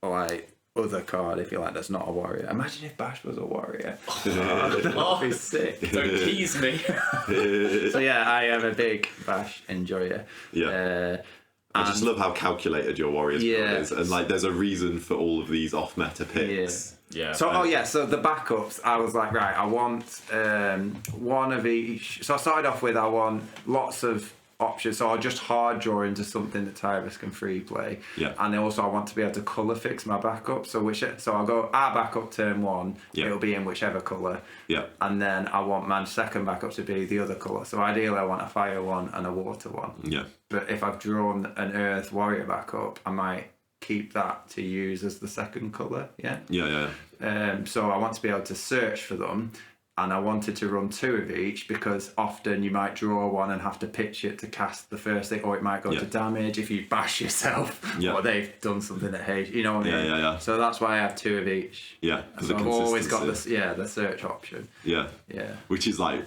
like, other card, if you like, that's not a warrior. Imagine if Bash was a warrior. That'd be sick. Don't tease me. So yeah, I am a big Bash enjoyer. I just love how calculated your Warriors build is, and like there's a reason for all of these off-meta picks. Yeah. So so the backups, I was like, right, I want one of each. So I started off with I want lots of options, so I'll just hard draw into something that Tyrus can free play. And then also I want to be able to colour fix my backup. So I'll go our backup turn 1, it'll be in whichever colour. And then I want my second backup to be the other colour. So ideally I want a fire one and a water one. But if I've drawn an earth warrior backup, I might keep that to use as the second colour. So I want to be able to search for them. And I wanted to run 2 of each, because often you might draw one and have to pitch it to cast the first thing, or it might go to damage if you bash yourself, or they've done something that hates, you know what I mean? So that's why I have 2 of each. So I've always got this, the search option. Which is like,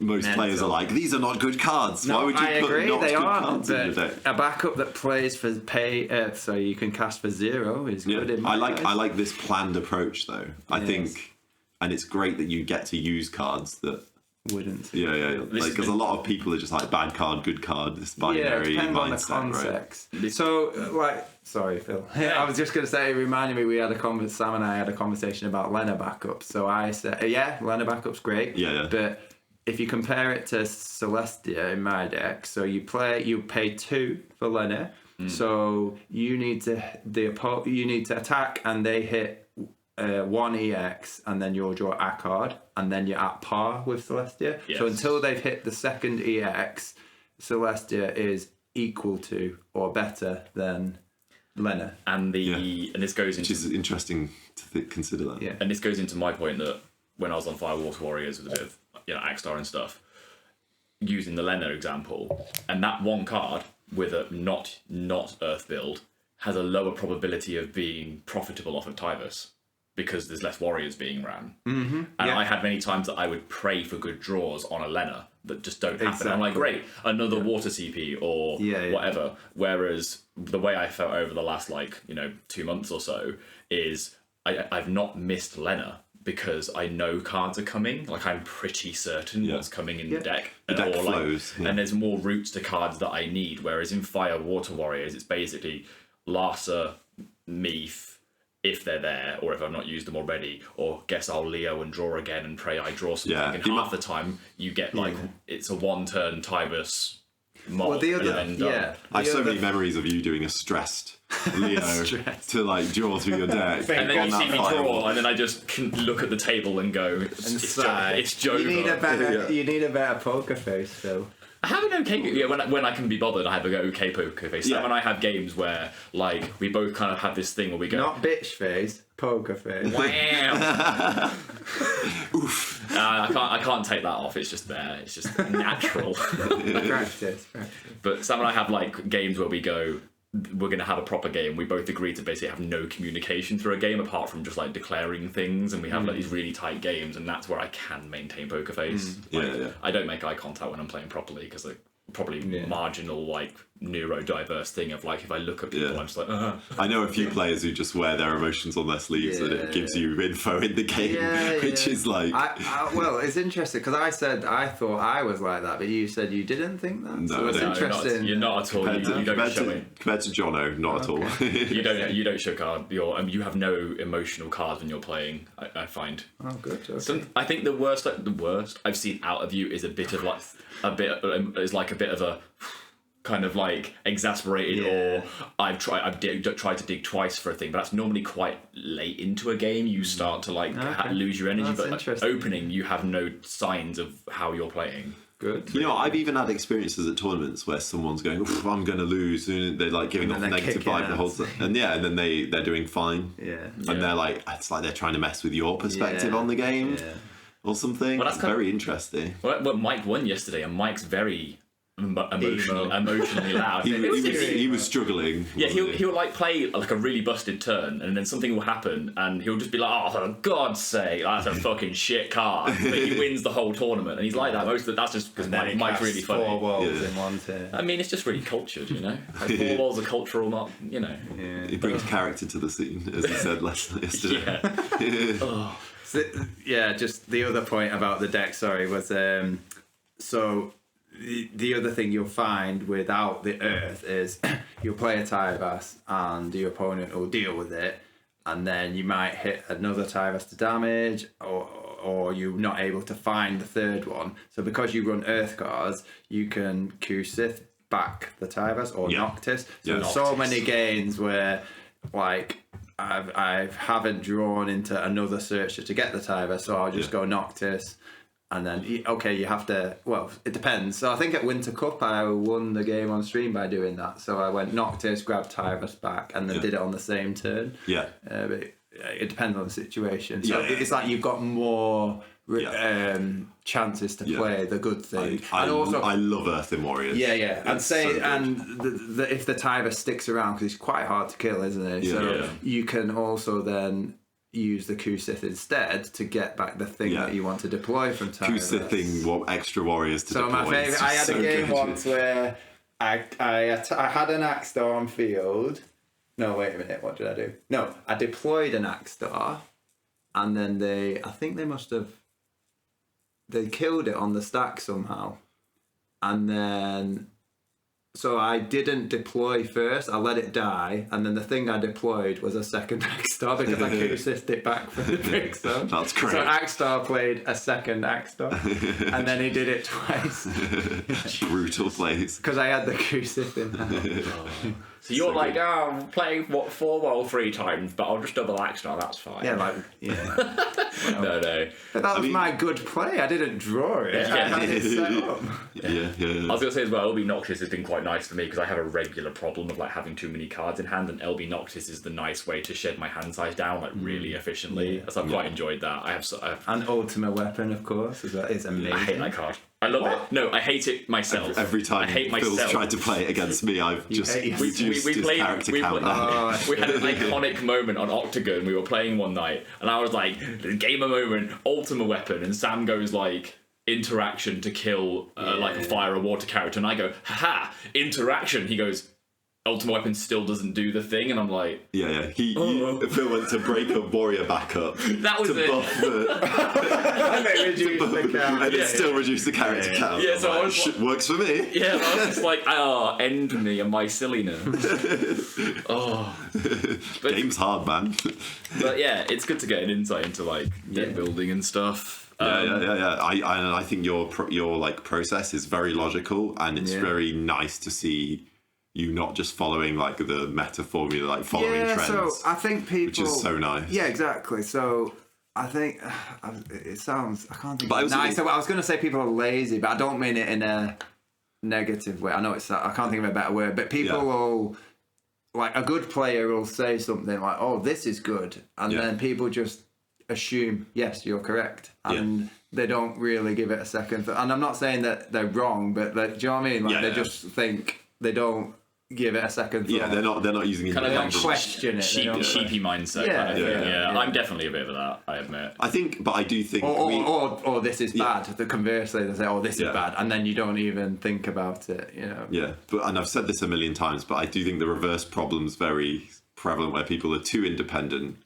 most players are like, these are not good cards. Why would you put agree, not they good aren't, cards in your deck? A backup that plays for pay, so you can cast for 0 is good. In my eyes. I like this planned approach though. I think. And it's great that you get to use cards that wouldn't. Because a lot of people are just like bad card, good card, this binary mindset, on the context. Right? So, sorry, Phil. I was just going to say, it reminded me, Sam and I had a conversation about Lena backups. So I said, Lena backup's great. But if you compare it to Celestia in my deck, so you pay 2 for Lena. So you need to attack, and they hit 1 EX, and then you'll draw a card, and then you're at par with Celestia. So until they've hit the second EX, Celestia is equal to or better than Lena. And this goes into, which is interesting to consider that. And this goes into my point that when I was on Firewater Warriors with a bit of Axstar and stuff, using the Lena example, and that one card with a not Earth build has a lower probability of being profitable off of Tyvus, because there's less warriors being ran. And I had many times that I would pray for good draws on a Lena that just don't happen. I'm like, great, another water CP or whatever. Whereas the way I felt over the last 2 months or so is I've not missed Lena, because I know cards are coming. Like, I'm pretty certain what's coming in the deck. The deck flows. And there's more routes to cards that I need. Whereas in Fire Water Warriors, it's basically Larsa, Meath, if they're there, or if I've not used them already, or guess I'll Leo and draw again and pray I draw something. And half the time you get it's a 1-turn Tybus mob. I have so many memories of you doing a stressed Leo to draw through your deck. And then you see me draw, and then I just can look at the table and go, it's Jova. You need a better poker face, Phil. I have an okay... when I can be bothered, I have an okay poker face. Sam and I have games where, we both kind of have this thing where we go... Not bitch face, poker face. Wow! Oof. I can't take that off. It's just there. It's just natural. Practice. But Sam and I have, games where we go... We're going to have a proper game. We both agree to basically have no communication through a game apart from just declaring things, and we have these really tight games, and that's where I can maintain poker face. I don't make eye contact when I'm playing properly, because probably marginal neurodiverse thing of if I look at people I'm just I know a few players who just wear their emotions on their sleeves and it gives you info in the game, which is well, it's interesting, because I thought I was like that, but you said you didn't think that. No, so it's interesting. You're not at all. You don't show it. Compared to Jono, not at all. You don't show card. You have no emotional cards when you're playing. I find. Oh, good. Okay. I think the worst I've seen out of you is a bit of a bit of a kind of exasperated, or I've tried to dig twice for a thing, but that's normally quite late into a game. You start to lose your energy, but opening you have no signs of how you're playing. Good. I've even had experiences at tournaments where someone's going, I'm going to lose, and they're giving off negative vibe the whole time, and then they're doing fine, and they're it's they're trying to mess with your perspective on the game or something. Well, that's very interesting. Well, Mike won yesterday, and Mike's very emotionally loud. He was struggling. Yeah, he'll like play like a really busted turn, and then something will happen, and he'll just be like, "Oh, for God's sake, that's a fucking shit card." But he wins the whole tournament, and he's like that most of the. That's just because Mike's really funny. 4 walls in one turn. I mean, it's just really cultured, you know. Like, 4 walls are cultural, not, you know. Yeah. He brings character to the scene, as he said yesterday. Yeah. So, yeah, just the other point about the deck, sorry, was so the other thing you'll find without the Earth is you'll play a Tyrvas and your opponent will deal with it, and then you might hit another Tyrvas to damage, or you're not able to find the third one. So because you run Earth cards, you can Kusith back the Tyrvas or Noctis. So there's so many games where, like, I haven't drawn into another searcher to get the Tyrvas, so I'll just go Noctis, and then okay, you have to. Well, it depends. So I think at Winter Cup I won the game on stream by doing that. So I went Noctis, grabbed Tyrvas back, and then did it on the same turn. Yeah. But it depends on the situation. So it's like you've got more chances to play the good thing. I love Earthen Warriors. Yeah. And if the Tyrvas sticks around, because it's quite hard to kill, isn't it? So you can also then use the Kusith instead to get back the thing that you want to deploy from Tyrvas. Kusithing extra warriors to deploy. So my favourite, I had a game once where I had an Axstar on field. No, wait a minute, what did I do? No, I deployed an Axstar, and then they killed it on the stack somehow. And then, so I didn't deploy first, I let it die, and then the thing I deployed was a second Axstar because I Kusithed it back from the big zone. That's great. So Axstar played a second Axstar, and then he did it twice. Brutal plays. Because I had the Kusith in hand. So you're like, I'm playing 4 roll 3 times, but I'll just double Axstar, that's fine. Yeah. Well, no. But that was my good play. I didn't draw it. I had it set up. Yeah. I was going to say as well, LB Noctis has been quite nice for me because I have a regular problem of like having too many cards in hand, and LB Noctis is the nice way to shed my hand size down like really efficiently. So I've quite enjoyed that. I have and Ultimate Weapon, of course, is amazing. I hate that card. I love it. No, I hate it myself. Every time I hate Phil's myself. tried to play it against me, I've just reduced his character count down. We had an iconic moment on Octagon. We were playing one night, and I was like, "Gamer moment, Ultimate Weapon," and Sam goes like, "Interaction to kill like a fire or water character," and I go, "Haha, interaction." He goes, Ultimate Weapon still doesn't do the thing, and I'm like... Yeah. Phil went to break a warrior back up. That was to buff and it reduced the count. And it still reduced the character count. Yeah, so I was like, works for me. Yeah, I was just like, end me and my silliness. Game's hard, man. But yeah, it's good to get an insight into like deck building and stuff. Yeah. I think your like process is very logical, and it's very nice to see you not just following like the meta formula, like following trends. So I think people, which is so nice. Yeah, exactly. So I think it sounds. I can't think. But of nice. I was going to say people are lazy, but I don't mean it in a negative way. I know it's. I can't think of a better word, but people will. Like a good player will say something like, "Oh, this is good," and then people just assume, "Yes, you're correct," and they don't really give it a second. And I'm not saying that they're wrong, but do you know what I mean? Like they just think they don't give it a second thought. Yeah, they're not using kind of like question it. Sheepy mindset kind of thing. Yeah, I'm definitely a bit of that, I admit. But I do think or this is bad. The conversely, they say, "Oh, this is bad," and then you don't even think about it. Yeah, and I've said this a million times, but I do think the reverse problem's very prevalent, where people are too independent,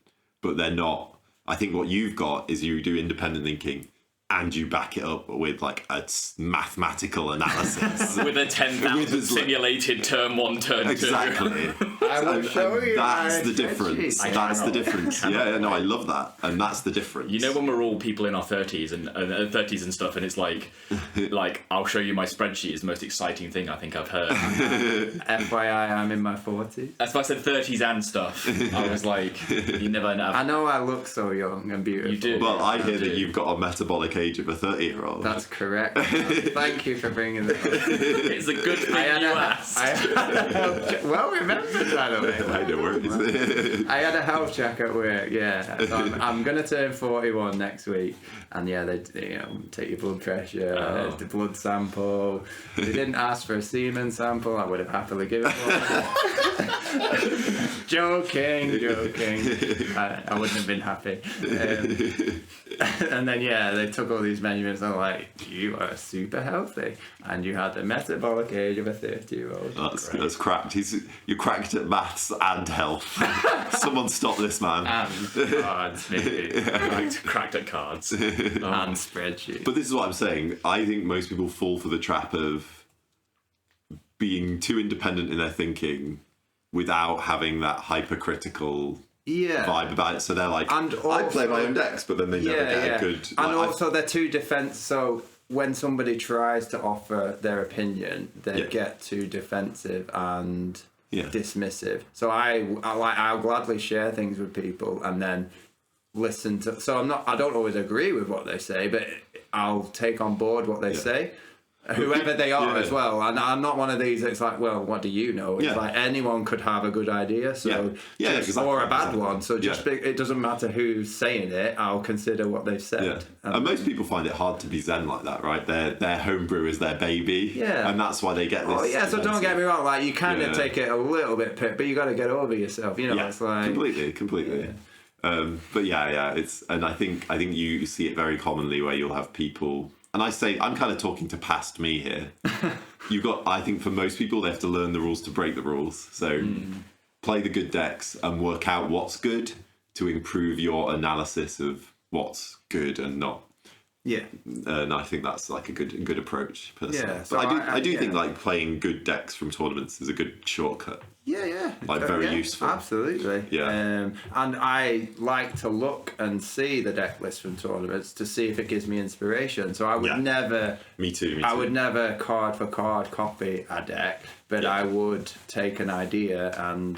but they're not. I think what you've got is you do independent thinking, and you back it up with like a mathematical analysis. With a 10,000 simulated turn 1, turn 2. Exactly. I will show you. That's the difference. That's the difference. I love that. And that's the difference. You know when we're all people in our 30s and 30s and stuff, and it's like I'll show you my spreadsheet is the most exciting thing I think I've heard. FYI, I'm in my 40s. That's why I said 30s and stuff. I was like, you never know. I know I look so young and beautiful. You do. Well, I hear that you've got a metabolic age of a 30-year-old. That's correct. Thank you for bringing that up. It's a good thing you asked. Well remembered, by the way. No worries. I had a health check at work, yeah. So I'm going to turn 41 next week. And yeah, they take your blood pressure, the blood sample. They didn't ask for a semen sample. I would have happily given one. Joking. I wouldn't have been happy. And then they took all these measurements and like, you are super healthy and you had the metabolic age of a 30-year-old. That's cracked. You're cracked at maths and health. Someone stop this man. And cards, maybe. Cracked at cards. And spreadsheets. But this is what I'm saying. I think most people fall for the trap of being too independent in their thinking without having that hypercritical vibe about it. So they're like, I play my own decks, but then they never get a good... And also they're too defensive. So when somebody tries to offer their opinion, they get too defensive and dismissive. So I'll gladly share things with people and then listen to... So I don't always agree with what they say, but I'll take on board what they say. Whoever they are as well, and I'm not one of these that's like, well, what do you know? It's like anyone could have a good idea, so or a bad one. So it doesn't matter who's saying it. I'll consider what they've said. And most people find it hard to be zen like that, right? Their homebrew is their baby, and that's why they get this. Oh yeah, so don't get me wrong. Like you kind of take it a little bit, but you got to get over yourself. You know, it's like completely. But it's, and I think you see it very commonly where you'll have people. And I say, I'm kind of talking to past me here. I think for most people, they have to learn the rules to break the rules. So play the good decks and work out what's good to improve your analysis of what's good and not. Yeah. And I think that's like a good approach personally. Yeah, so but I do think like playing good decks from tournaments is a good shortcut. Yeah. Like very useful. Absolutely. Yeah. And I like to look and see the deck list from tournaments to see if it gives me inspiration. So I would never... Me too. I would never card for card copy a deck, but I would take an idea and...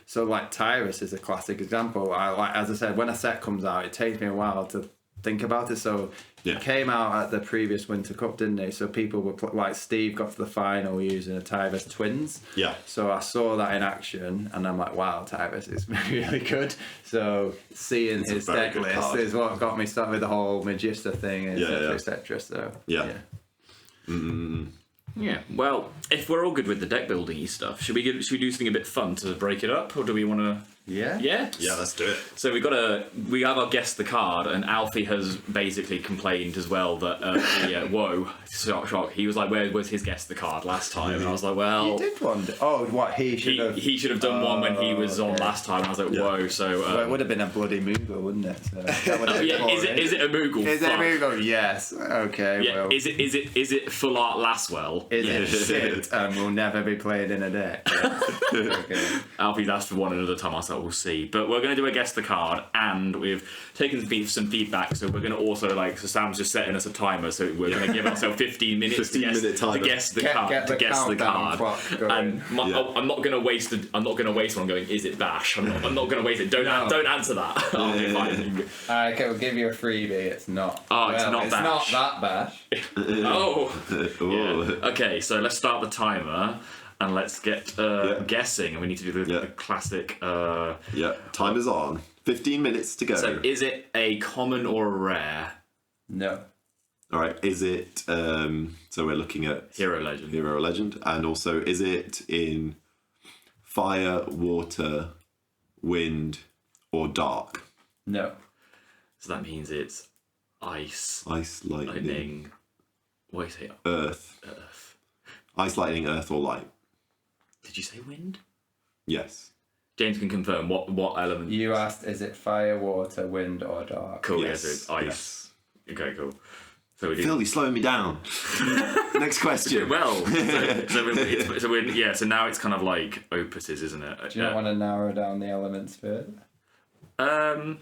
so like Tyrus is a classic example. As I said, when a set comes out, it takes me a while to think about it. So it came out at the previous Winter Cup, didn't it? So people were like Steve got to the final using a Tyrus Twins. Yeah. So I saw that in action and I'm like, wow, Tyrus is really good. So seeing his deck list is what got me started with the whole Magister thing, etc. So yeah. Yeah, well, if we're all good with the deck building stuff, should we do something a bit fun to break it up, or do we want to? Yeah, let's do it. So we have our guess the card, and Alfie has basically complained as well that shock. He was like, where was his guess the card last time? And I was like, well, you did one. Oh, what he should have done one when he was on last time. I was like, whoa. So well, it would have been a bloody Moogle, wouldn't it? So is it a Moogle? Is it a Moogle? Yes. Okay. Yeah. Well. Is it full art Laswell? Is it shit and will never be played in a deck? Okay. Alfie's asked for one another time. I was like, we'll see. But we're going to do a guess the card, and we've taken some feedback. So we're going to also so Sam's just setting us a timer. So we're going to give ourselves 15 minutes to guess the card. And I'm not going to waste. I'm not going to waste one going. Is it Bash? I'm not going to waste it. Don't answer that. Okay, we'll give you a freebie. It's not. Oh, it's not Bash. It's not that Bash. Okay, so let's start the timer. And let's get guessing, and we need to do the classic... time is on. 15 minutes to go. So is it a common or a rare? No. All right, is it... so we're looking at... Hero Legend. And also, is it in fire, water, wind, or dark? No. So that means it's ice. Ice, lightning. What do you say? Earth. Ice, lightning, earth, or light. Did you say wind? Yes. James can confirm what element. You asked, is it fire, water, wind, or dark? Cool. Yes, it's ice. Yes. Okay, cool. So Phil, you're slowing me down. Next question. Well, so now it's kind of like opuses, isn't it? Do you not want to narrow down the elements further?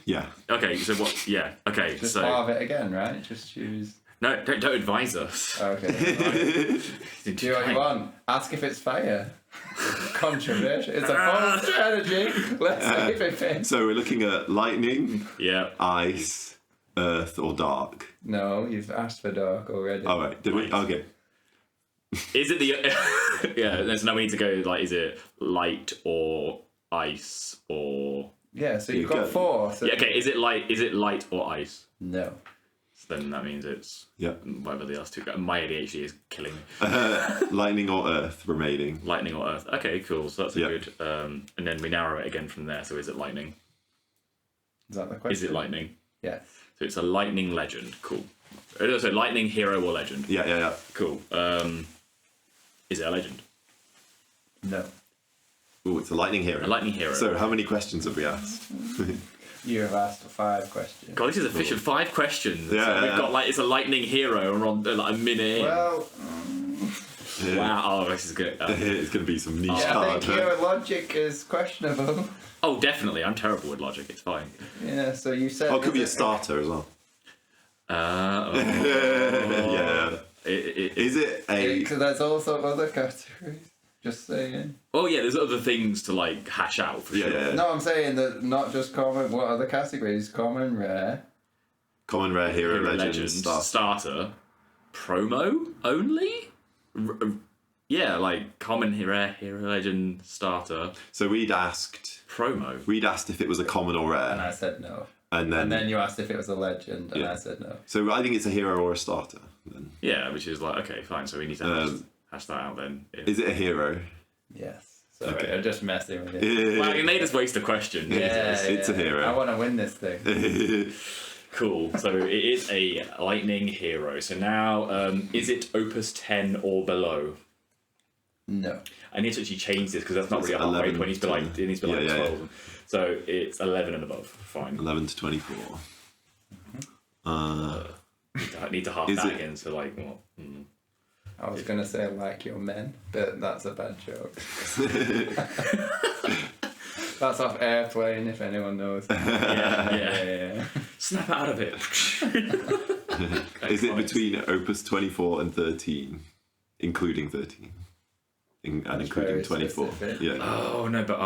Yeah. Okay. So what? Yeah. Okay. Just halve it again, right? Just choose. No, don't advise us. Okay. Right. Do what you want. Ask if it's fire. Controversial. It's a bold strategy. Let's see if it fits. So we're looking at lightning, ice, earth, or dark? No, you've asked for dark already. All right. Did we? Okay. Is it the yeah? So now we need to go like, is it light or ice or Yeah, so you've You got go. 4. So yeah? Okay, is it light or ice? No. So then that means it's Yeah. whatever the last two. My ADHD is killing me. Lightning or earth remaining? Lightning or earth? Okay, cool. So that's a Yeah. good. And then we narrow it again from there. So is it lightning? Is that the question? Is it lightning? Yes. So it's a lightning legend. Cool. So lightning hero or legend. Yeah. Cool. Is it a legend? No. Oh, it's a lightning hero. A lightning hero. So, how many questions have we asked? You have asked for 5 questions. God, this is efficient. 5 questions. Yeah, So we've yeah. got like it's a lightning hero, and we're on like a minute in. Well, Wow. Oh, this is good. It's going to be some niche I card. think your logic is questionable. Oh, definitely. I'm terrible with logic. It's fine. Yeah, so you said... Oh, it could be a is it- starter as well. Yeah. Yeah. Is it a... Because there's also other categories. Just saying. Oh yeah, there's other things to like hash out for sure. Yeah. No, I'm saying that not just common. What other categories? Common, rare. Common, rare, hero, Hero legend, starter, promo only. Yeah, like common, rare, hero, legend, starter, So we'd asked promo. if it was a common or And rare. I said no. And And then... then you asked if it was a legend, and Yeah. I said no. So I think it's a hero or a starter. Then. Yeah, which is like okay, fine. So we need to hash that out then. Yeah. Is it a hero? Yes. Sorry, Okay. I'm just messing with it. Well, you made us waste a question. It's a hero. I want to win this thing. Cool. So it is a lightning hero. So now, is it Opus 10 or below? No. I need to actually change this because that's not It's really a heart rate. 11 It needs to be like to- it needs to be like yeah, 12. So it's 11 and above. Fine. 11 to 24. I need to half Is that it- again. So like what? I was going to say like your men, but that's a bad joke. That's off Airplane, if anyone knows. Yeah. Yeah. Snap out of it. Is it between Opus 24 and 13? Including 13? And That's including very 24? specific. Yeah. Oh no, but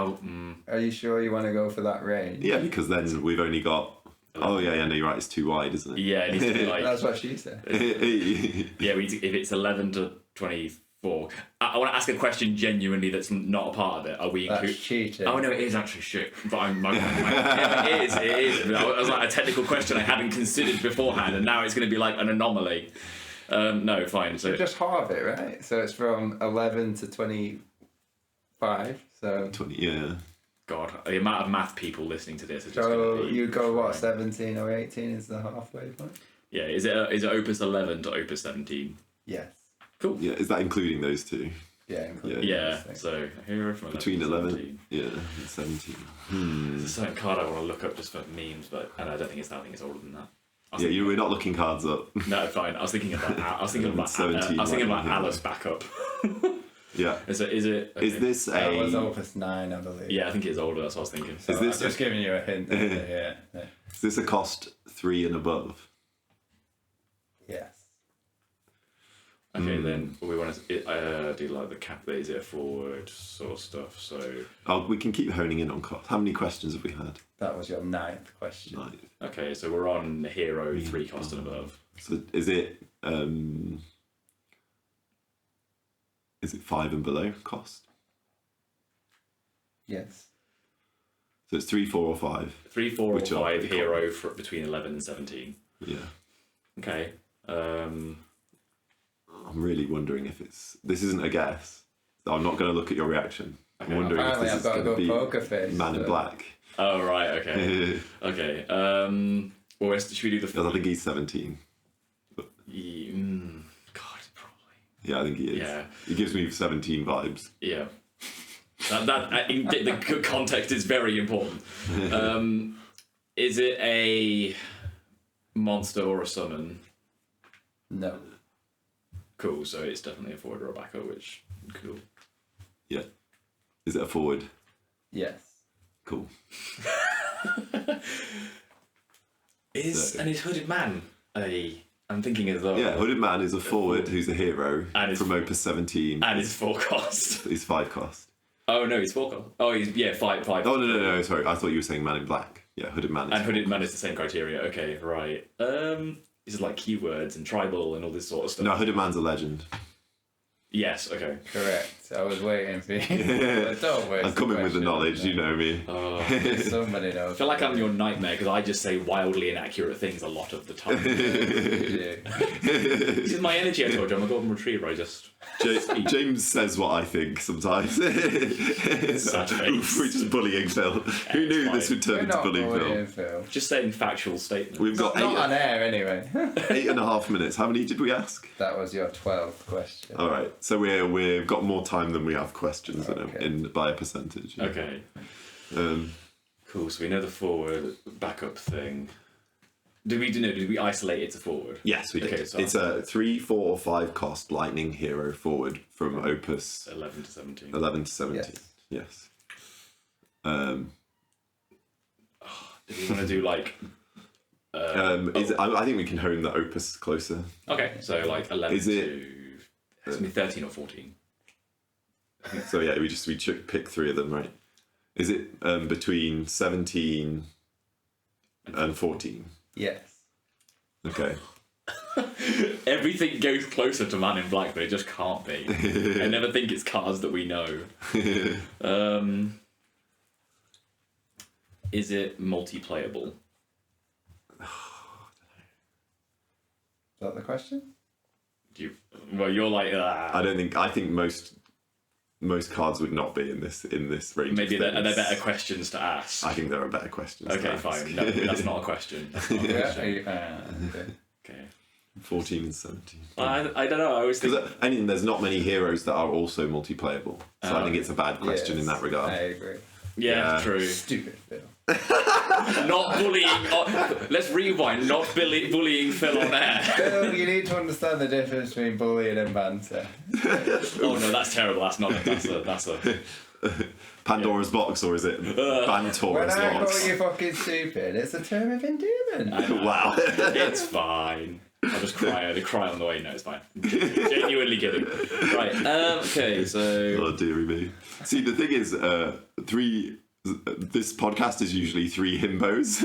Are you sure you want to go for that range? Yeah, because then we've only got... Oh, yeah, no, you're right. It's too wide, isn't it? yeah, it needs to be like That's what she said. yeah. We need to, if it's 11 to 24. I want to ask a question genuinely that's not a part of it. Are we That's cheating. Oh no, it is actually shit. But yeah, it is. It is. It was like a technical question I hadn't considered beforehand, and now it's going to be like an anomaly. No, fine. So Just halve it, right? So it's from 11 to 25. So 20, yeah. God, the amount of math people listening to this is just so going to be. you go what, 17 or 18 is the halfway point? Yeah, is it Opus 11 to Opus 17? Yes. Cool. Yeah, is that including those two? Yeah, including Yeah. those things. So hero from 11 Between to 11 17. yeah, and 17. There's a certain card I want to look up just for memes, and I don't think it's that. I think it's older than that. Yeah, you were not looking cards up. No, fine. I was thinking about. I was thinking about. 17 I was thinking about lightning hero. Alice backup. Yeah. Is it? Is this That was a... Opus 9, I believe. Yeah, I think it's older. That's what I was thinking. So Is this I'm just giving you a hint. Yeah. Is this a cost 3 and above? Yes. Okay, then we want to do like the cap. Is it a forward sort of stuff? So Oh, we can keep honing in on cost. How many questions have we had? That was your 9th question. Right. okay, so we're on hero 3 cost and above. So is it 5 and below cost? Yes. So it's 3, 4, or 5. 3, 4, or Which are 5 pretty hero for between 11 and 17. Yeah. Okay. I'm really wondering if it's... This isn't a guess. So I'm not going to look at your reaction. Okay. I'm wondering if Apparently this I've is got to going to go be poker face. Man in so- Black. Oh right. Okay. Okay. Well, should we do the? Because I think he's 17. God, probably. Yeah, I think he is. Yeah. He gives me 17 vibes. Yeah. The context is very important. Is it a monster or a summon? No. Cool. So it's definitely a forward or a backer. Which cool. Yeah. Is it a forward? Yes. Cool. And is Hooded Man I'm thinking as though. Yeah, Hooded Man is a forward who's a hero And is- from Opus 17. And is 4 cost. He's 5 cost. Oh no, he's 4 cost. Oh, he's 5. Oh, no, sorry. I thought you were saying Man in Black. Yeah, Hooded Man. And Hooded Man is the same criteria. Okay, right. Is it like keywords and tribal and all this sort of stuff? No, Hooded Man's a legend. Yes, okay. Correct. I was waiting for you. Don't waste I'm coming with the knowledge, you know me. Somebody knows. I feel like I'm your nightmare because I just say wildly inaccurate things a lot of the time. This is my energy, I told you. I'm a golden retriever. I just... James says what I think sometimes. We're just bullying Phil. Who knew this would turn into bullying Phil? Just saying factual statements. We've got not on air anyway. 8.5 minutes. How many did we ask? That was your 12th question. All right, so we've got more time than we have questions by a percentage. Yeah. Okay. Cool. So we know the forward backup thing. Did we isolate it to forward? Yes, we did. Okay, so it's a 3, 4, or 5 cost lightning hero forward from Opus 11 to 17. 11 to 17. Yes. Do we want to do like? I think we can hone the Opus closer. Okay, so like 11 Is it? to. It's gonna be 13 or 14. So yeah, we pick 3 of them, right? Is it between 17 and 14? Yes. Okay. Everything goes closer to Man in Black, but it just can't be. I never think it's cards that we know. Is it multiplayable? Is that the question? You're like. I think most cards would not be in this range. Maybe are there better questions to ask? I think there are better questions. Okay, fine. No, that's not a question. That's not a question. Okay. 14 and 17. I don't know. I always think. There's not many heroes that are also multiplayable, so I think it's a bad question in that regard. I agree. Yeah, true. Stupid Phil. Not bullying. Let's rewind. Not bullying Phil on air. Phil, you need to understand the difference between bullying and banter. Oh no, that's terrible. That's a Pandora's box, or is it Bantora's When I box? call you fucking stupid, it's a term of endearment. Wow. It's fine. I'll just cry. I'll cry on the way. No, it's fine. Genuinely kidding. Right. Okay. So. Oh dearie me. See, the thing is, this podcast is usually 3 himbos,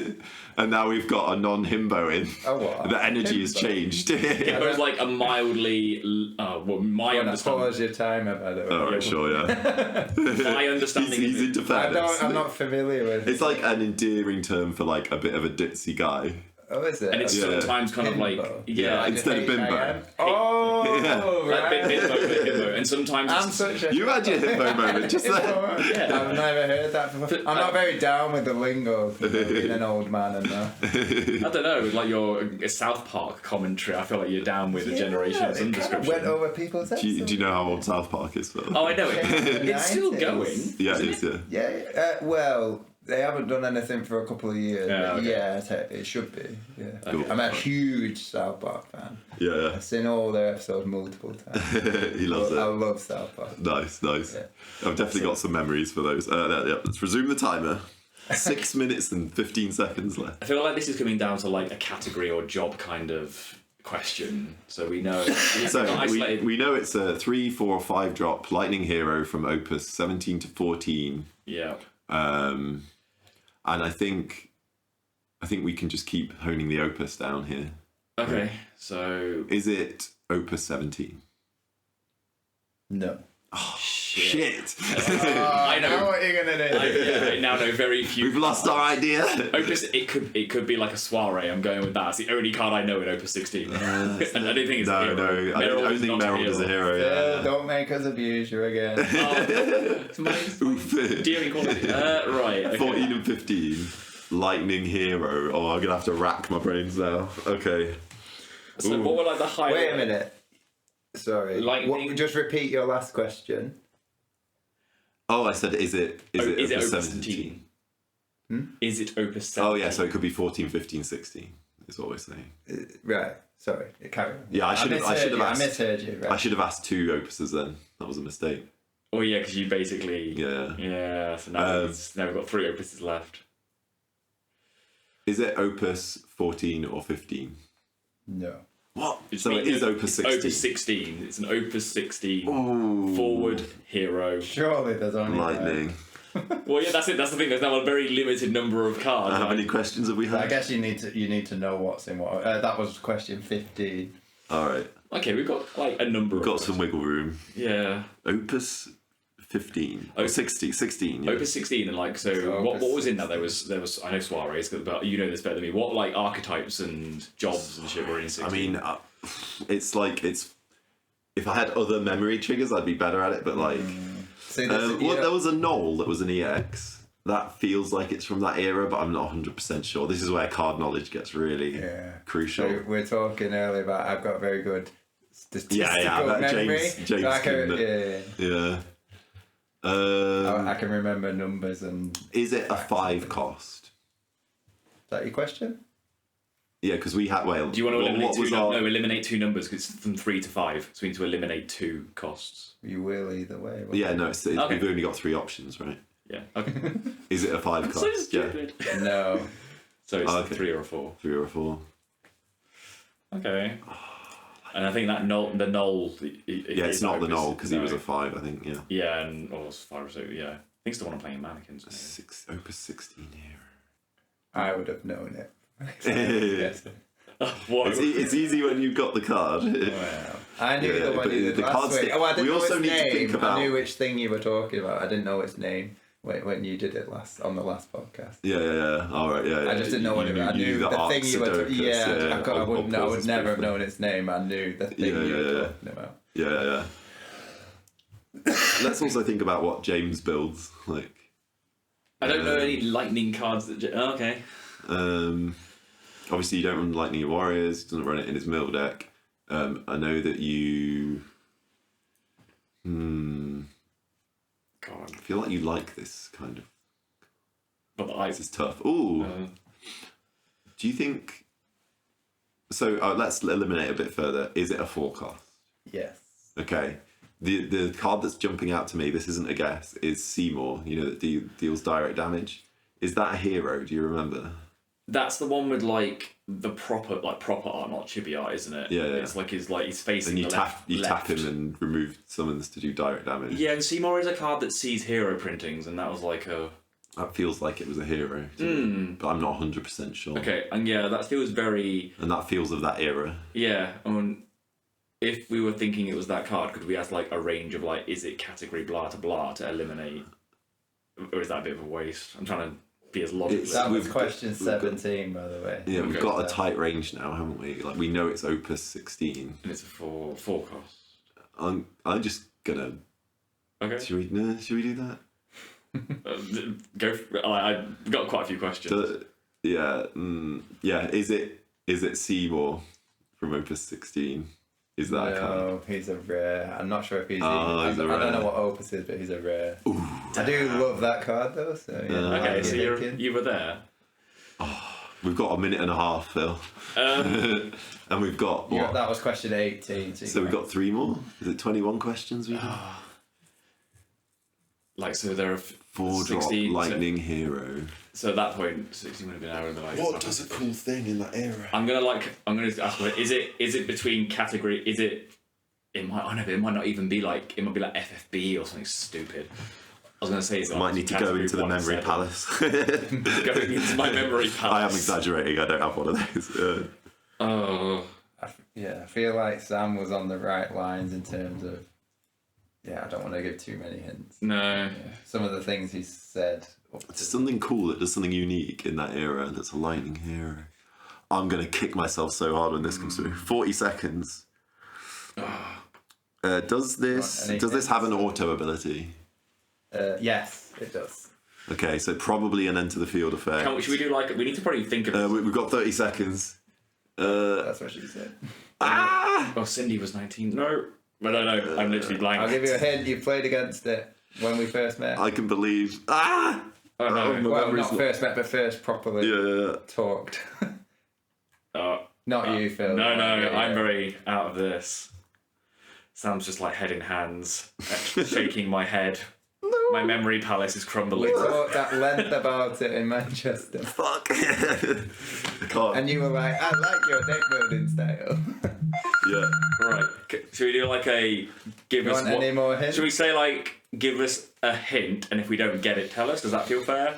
and now we've got a non-himbo in. Oh, what? The energy has changed. Himbo's like a mildly. My understanding. Pause your timer, by the way. Oh, right, sure, yeah. My understanding. He's into fairness. I'm not familiar with. It's like an endearing term for like a bit of a ditzy guy. Oh, is it? And it's sometimes kind of like instead of bimbo. Oh, Yeah. right. Like bimbo, and sometimes I'm it's, such a... You had your himbo moment just there. Yeah. I've never heard that before. I'm not very down with the lingo of being an old man and that. I don't know, like your South Park commentary. I feel like you're down with the generation of some it kind of description. went over people's heads. Do you know how old South Park is, Phil? Oh, I know it. It's still 90s. going. Yeah, it is, yeah. Yeah, well, they haven't done anything for a couple of years. Yeah, But okay. yeah, it should be. Yeah. Cool. I'm a huge South Park fan. Yeah, I've seen all their episodes multiple times. he loves I it. love South Park. Nice. Yeah. I've definitely got some memories for those. Let's resume the timer. 6 minutes and 15 seconds left. I feel like this is coming down to like a category or job kind of question. So we know. We know it's a 3, 4, or 5 drop lightning hero from Opus 17 to 14. Yeah. And I think we can just keep honing the Opus down here. Okay. So. Is it Opus 17? No. Oh shit! I know. Now what you're gonna do? I now know very few. We've lost our idea. Opus. It could be like a soiree. I'm going with that. It's the only card I know in Opus 16. And I don't think it's a hero. No. I don't think Merrill is a hero. Yeah. Don't make us abuse you again. It's my dearing quality. Right. Okay. 14 and 15. Lightning hero. Oh, I'm gonna have to rack my brains now. Okay. So what were like the high? Wait a minute. Sorry. Lightning. Just repeat your last question. Oh, I said, is it Opus 17? Is it Opus 17? Oh, yeah, so it could be 14, 15, 16, is what we're saying. Right. Sorry. Carry on. Yeah, I should have asked. I misheard you. Right. I should have asked 2 Opuses then. That was a mistake. Oh, yeah, because you basically. Yeah. Yeah, so now we've got 3 Opuses left. Is it Opus 14 or 15? No. What? So it is Opus 16. Opus 16. It's an Opus 16 forward hero. Surely there's only Lightning. Well, yeah, that's it. That's the thing. There's now a very limited number of cards. How many questions have we had? I guess you need to know what's in what. That was question 15. All right. Okay, we've got like a number. We've got some wiggle room. Yeah. Opus 15. Oh, 16. Yeah. Opus 16, and like, so what was in that? There was I know soirees, but you know this better than me. What like archetypes and jobs and shit were in 16? I mean, it's if I had other memory triggers, I'd be better at it. But like, there was a Knoll that was an EX. That feels like it's from that era, but I'm not 100% sure. This is where card knowledge gets really crucial. So we're talking earlier about I've got very good statistical that memory. James so I can remember numbers and. Is it a 5 cost? Is that your question? Yeah, because we had. Well, do you want to eliminate two? No, eliminate 2 numbers because it's from 3 to 5. So we need to eliminate 2 costs. You will either way. Yeah, no, we've only got 3 options, right? Yeah. Okay. Is it a 5 cost? So stupid. Yeah. No. So it's 3 or a 4. 3 or a 4. Okay. And I think that the Knoll. It's not the Knoll because he was a 5, I think. Yeah. Yeah, and or 5 or so. Yeah, I think it's the one I'm playing in Mannequins. Opus 16 here. I would have known it. It's easy when you've got the card. Well, I knew the one you did last week. I didn't know its name. I knew which thing you were talking about. I didn't know its name when you did it on the last podcast. Yeah. All right, yeah. I just didn't know what it was. I knew the thing you were talking about. I would never have known its name. I knew the thing you were talking about. Yeah. Let's also think about what James builds. Like, I don't know any lightning cards that. Okay. Obviously, you don't run Lightning Your Warriors. He doesn't run it in his middle deck. I know that you. God. I feel like you like this kind of. But this is tough. Ooh. Do you think? So let's eliminate a bit further. Is it a 4 cost? Yes. Okay. The card that's jumping out to me, this isn't a guess, is Seymour. You know, that deals direct damage. Is that a hero? Do you remember? That's the one with like the proper art, not chibi art, isn't it? Yeah. It's like he's facing. And you the tap left. him and remove summons to do direct damage. Yeah, and Seymour is a card that sees hero printings, and that was like a. That feels like it was a hero, but I'm not 100% sure. Okay, and yeah, that feels very. And that feels of that era. Yeah, I mean, if we were thinking it was that card, could we have like a range of like, is it category blah to eliminate, or is that a bit of a waste? I'm trying to be as logical. That was question 17, by the way. Yeah, we've got a tight range now, haven't we? Like we know it's Opus 16, and it's a 4 cost. I'm just gonna. Okay. Should we do that? Go. I've got quite a few questions. Yeah. Is it Seymour from Opus 16? Is that a card? No, he's a rare. I'm not sure if he's. I don't know what Opus is, but he's a rare. Ooh, I do love that card though. So okay, so you were there. We've got a minute and a half, Phil. And we've got what? That was question 18. So we've got 3 more. Is it 21 questions we have? Like, so there are 4 drop lightning hero. So at that point, 16 would have been out of the light. What does a cool thing in that era? I'm gonna ask, is it between category? Is it? It might not even be like. It might be like FFB or something stupid. I was gonna say it might need to go into the memory palace. Going into my memory palace. I am exaggerating. I don't have one of those. I feel like Sam was on the right lines in terms of. Yeah, I don't want to give too many hints. No. Yeah. Some of the things he said. It's something cool that does something unique in that era that's a lightning hero. I'm going to kick myself so hard when this comes through. 40 seconds. Does this have an auto ability? Yes, it does. Okay, so probably an enter the field effect. Should we do we need to probably think of it. We've got 30 seconds. That's what she said. Oh, Cindy was 19. No. I don't know. I'm literally blank. I'll give you a hint. You played against it when we first met. I can believe. Oh, no. Well, not first met, but first properly talked. Not you, Phil. No, I'm very out of this. Sam's just like head in hands, shaking my head. No. My memory palace is crumbling. We talked at length about it in Manchester. Fuck. And you were like, I like your deck building style. Yeah. Right. Should we do like a give You us want any more hints? Should we say like give us a hint, and if we don't get it, tell us? Does that feel fair?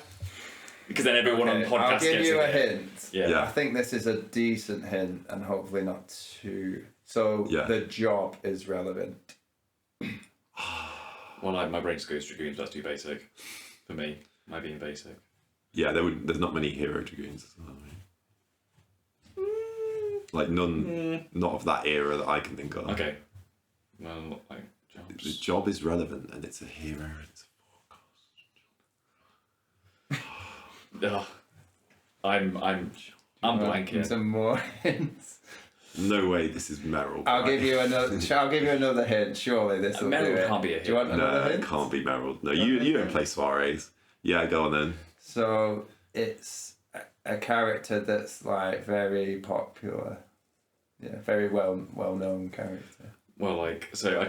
Because then everyone on the podcast I'll give gets you a it. hint. Yeah. I think this is a decent hint, and hopefully not too. So the job is relevant. Well, my brain just goes dragoons. That's too basic for me. My being basic. Yeah, there's not many hero dragoons as well. Like none, not of that era that I can think of. Okay. Well, like jobs. The job is relevant, and it's a hero. And it's Ugh. I'm blanking. Some more hints. no way. This is Meryl. I'll give you another hint. Surely this will do Meryl it. can't be a hint. Do you want another No, hint? it can't be Meryl. No, you don't play soirees. Yeah, go on then. So it's a character that's like very popular. Yeah, very well known character. Well, like so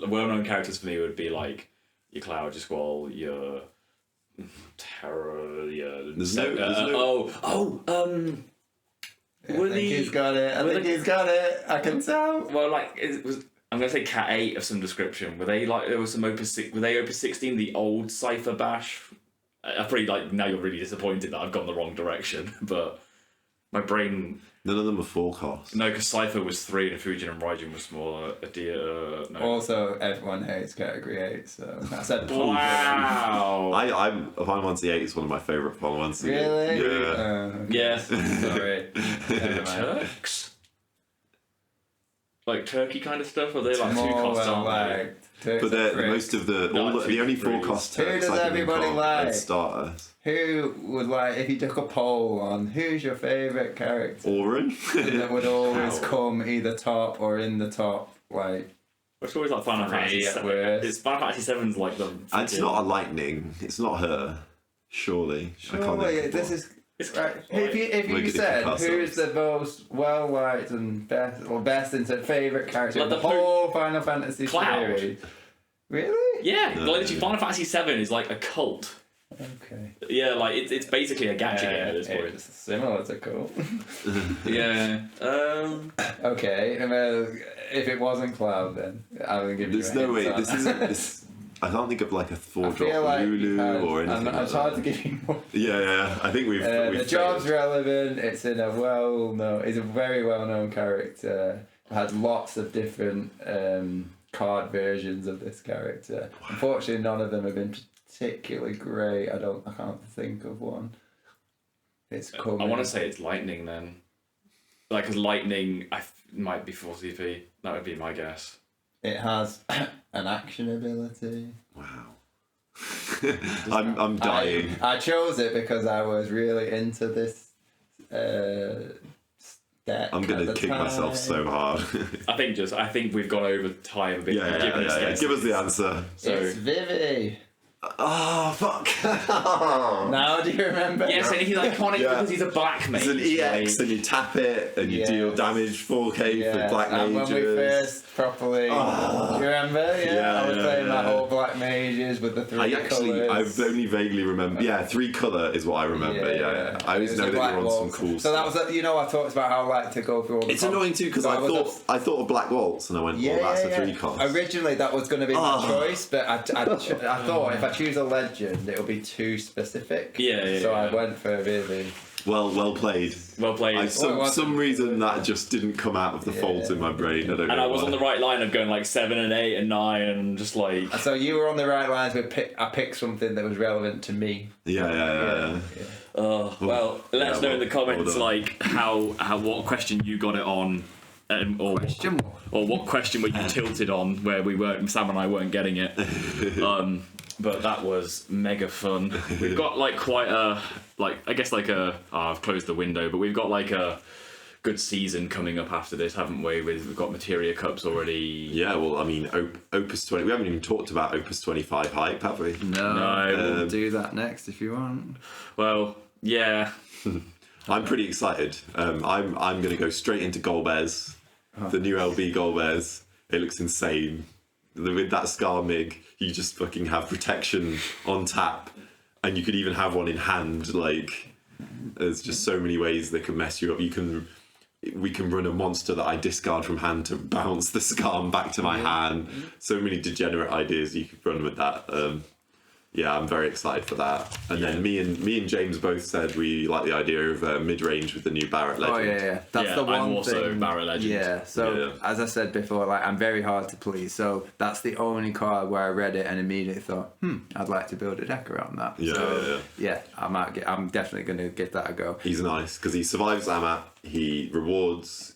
well-known characters for me would be like your Cloud, your Squall, your Terror, your There's no- I think he's got it. I can tell. Well, like it was. I'm gonna say Cat 8 of some description. Were they like there was some Opus 6? Were they Opus 16? The old Cypher Bash. I pretty like now. You're really disappointed that I've gone the wrong direction, but my brain. None of them are forecast. No, because Cypher was 3 and Fujin and Raijin was smaller. No. Also, everyone hates Category 8, so that's a Wow. Final Fantasy 8 is one of my favourite Final Fantasy. Really? Yeah. Okay. Yeah. Sorry. Never mind. Turks. Like Turkey kind of stuff, or they like two More costs, well aren't they? liked. Turks But are they're pricks. most of the only forecast Who Turks does I can everybody think of like? are starters. Who would like, if you took a poll on who's your favourite character Oren. that would always Wow. come either top or in the top, like, It's always like Final Fantasy Three at 7. worst. It's Final Fantasy 7's like the. And it's not a lightning. It's not her. Surely. I can't surely think of this one. is. It's Right. like- If you Look at said different who's customs. the most well liked and best into favourite character Like of the the whole Final Fantasy Cloud. series, really? Yeah, No. literally Final Fantasy 7 is like a cult. Okay. Yeah, like it's basically a gacha game at this point. It's similar to cool. Yeah. Okay, well, if it wasn't Cloud, then I will give you. There's a no hint way. on This that. isn't. This. I can't think of like a I four feel drop like Lulu or anything. Like it's hard to that. give you more. Yeah. I think we've. The job's relevant. It's in a It's a very well-known character. Had lots of different card versions of this character. Unfortunately, none of them have been particularly great. I can't think of one. It's coming. I want to say it's Lightning then. Like, because Lightning might be 4CP. That would be my guess. It has an action ability. Wow. I'm dying. I chose it because I was really into this deck. I'm gonna at the kick myself time. so hard. I think we've gone over time a bit. yeah. Given Give us the answer. So It's Vivi. Oh fuck! Now do you remember? yes, and he's iconic Yeah. because he's a black mage. It's an EX, like- and you tap it, and you Yes. deal damage 4K Yeah, for black and mages. when we first properly, do you remember? Yeah, I was playing that whole black mages with the three colours. I've only vaguely remember. Yeah, 3 colour is what I remember. Yeah. I always It was know a that black you're on some waltz. cool So that stuff. was, I talked about how I like to go through all the. It's annoying too because So I thought of Black Waltz and I went, well, that's a 3 cost. Originally, that was going to be my Oh. choice, but I thought if I choose a legend, it'll be too specific. Yeah, So I yeah. went for Vivi. Well played. Well played. Some reason that just didn't come out of the folds in my brain. I don't know. And I was why. on the right line of going like 7 and 8 and 9 and just like. So you were on the right lines. I picked something that was relevant to me. Yeah. Well, let us Yeah, know in the comments well done. like how what question you got it on, or what question were you tilted on where we weren't, Sam and I weren't getting it. But that was mega fun. We've got like quite a I've closed the window, but we've got like a good season coming up after this, haven't we? We've got Materia Cups already. Yeah, well, I mean, Opus 20. We haven't even talked about Opus 25 hype, have we? No, No. we'll do that next if you want. Well, yeah. I'm pretty excited. I'm going to go straight into Golbez, the new LB Golbez. It looks insane. With that Scar Mig, you just fucking have protection on tap, and you could even have one in hand. Like, there's just so many ways they can mess you up. You can we can run a monster that I discard from hand to bounce the Skarm back to my hand. So many degenerate ideas you could run with that. Yeah, I'm very excited for that. And then me and James both said we like the idea of mid-range with the new Barrett Legend. Oh yeah. That's the one I'm also thing. Barrett Legend. Yeah. So as I said before, like I'm very hard to please. So that's the only card where I read it and immediately thought, I'd like to build a deck around that. Yeah. I'm definitely going to give that a go. He's nice because he survives Amat. He rewards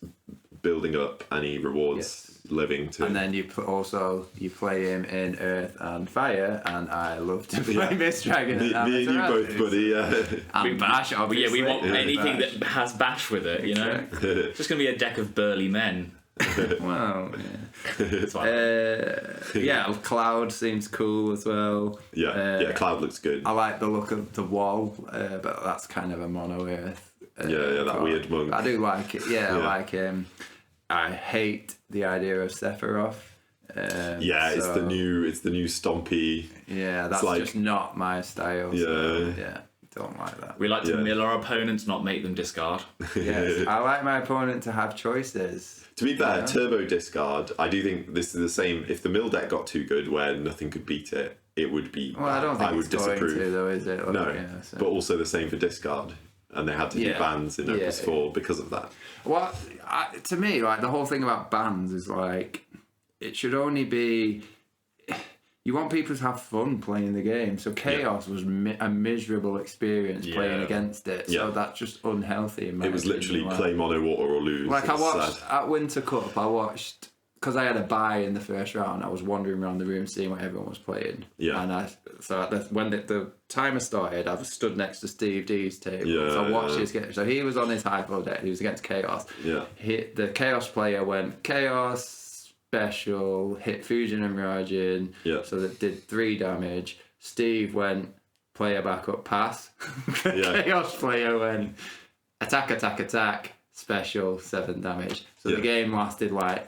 building up and he rewards living too. And then you play him in Earth and Fire, and I love to play Mist Dragon. Me and you both, buddy. And Bash, obviously. We want anything that has Bash with it, you know? It's just going to be a deck of burly men. Wow. Yeah. Cloud seems cool as well. Cloud looks good. I like the look of the wall, but that's kind of a mono Earth. That weird monk. I do like it. I like him. I hate the idea of Sephiroth. It's the new stompy. Yeah, that's just not my style. So, don't like that. We like to mill our opponents, not make them discard. Yes, I like my opponent to have choices. To be fair, turbo discard. I do think this is the same. If the mill deck got too good, where nothing could beat it, it would be. Well, I don't think I it's would disapprove. going to, though, is it? But also the same for discard. And they had to do bans in Opus 4 because of that. Well, to me, like the whole thing about bans is like it should only be. You want people to have fun playing the game. So Chaos was a miserable experience playing against it. So that's just unhealthy. In my it was opinion. literally play mono water or lose. Like I watched at Winter Cup. Because I had a bye in the first round, I was wandering around the room seeing what everyone was playing. Yeah. And when the timer started, I was stood next to Steve D's table. So I watched his game. So he was on his hypo deck. He was against Chaos. Yeah. The Chaos player went Chaos special, hit Fusion and Miraging. Yeah. So that did 3 damage. Steve went player backup pass. Chaos player went attack. Special 7 damage. So the game lasted like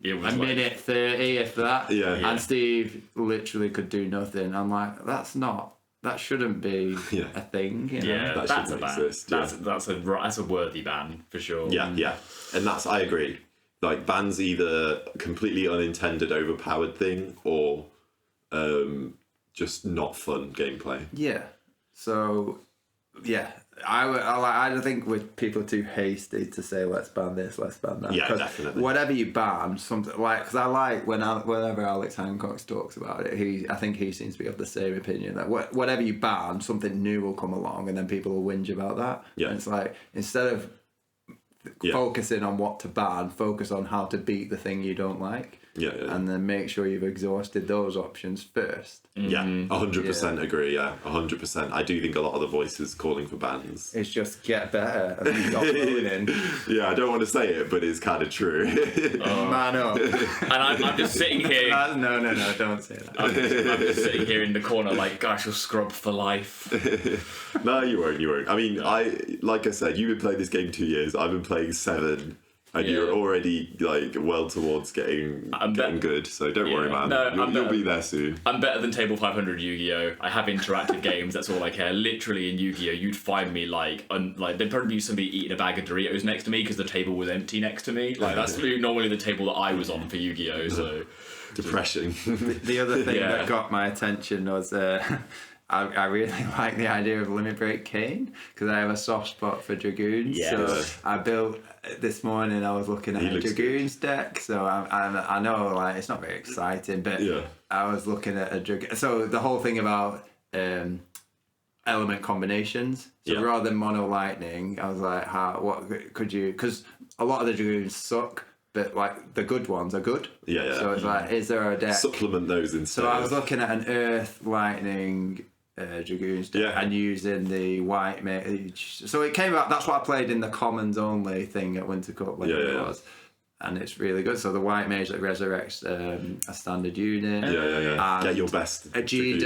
minute 30, if that. And Steve literally could do nothing. I'm like, that shouldn't be a thing. You know? Yeah, that's a ban. Exist, that's a worthy ban for sure. Yeah. And I agree. Like bans either completely unintended, overpowered thing, or just not fun gameplay. Yeah. So I think with people too hasty to say let's ban this, let's ban that. Yeah, definitely. Whatever you ban, something like because I like whenever Alex Hancock talks about it, I think he seems to be of the same opinion that whatever you ban, something new will come along, and then people will whinge about that. Yeah, and it's like instead of focusing on what to ban, focus on how to beat the thing you don't like. And then make sure you've exhausted those options first. Yeah, 100% agree. Yeah, 100%. I do think a lot of the voices calling for bans. It's just get better and stop moaning. Yeah, I don't want to say it, but it's kind of true. Man up. And I'm just sitting here. No, don't say that. I'm just sitting here in the corner like, gosh, you'll scrub for life. No, you won't. I mean, like I said, you've been playing this game 2 years. I've been playing 7. And you're already like well towards getting good, so don't worry, man. You'll be there soon. I'm better than Table 500 Yu-Gi-Oh! I have interactive games. That's all I care. Literally in Yu-Gi-Oh! You'd find me like there'd probably be somebody eating a bag of Doritos next to me because the table was empty next to me. Like that's normally the table that I was on for Yu-Gi-Oh! So depression. The other thing that got my attention was. I really like the idea of Limit Break Kane because I have a soft spot for Dragoons. Yes. So I built this morning. I was looking at a Dragoons deck. So I know like it's not very exciting, but I was looking at a Dragoon. So the whole thing about element combinations. So rather than mono lightning, I was like, what could you? Because a lot of the Dragoons suck. But like the good ones are good. Yeah. So it's like, is there a deck? Supplement those instead. So I was looking at an Earth Lightning Dragoons deck and using the white mage. So it came out. That's what I played in the commons only thing at Winter Cup when it was, and it's really good. So the white mage that resurrects a standard unit. Yeah. Get your best. A G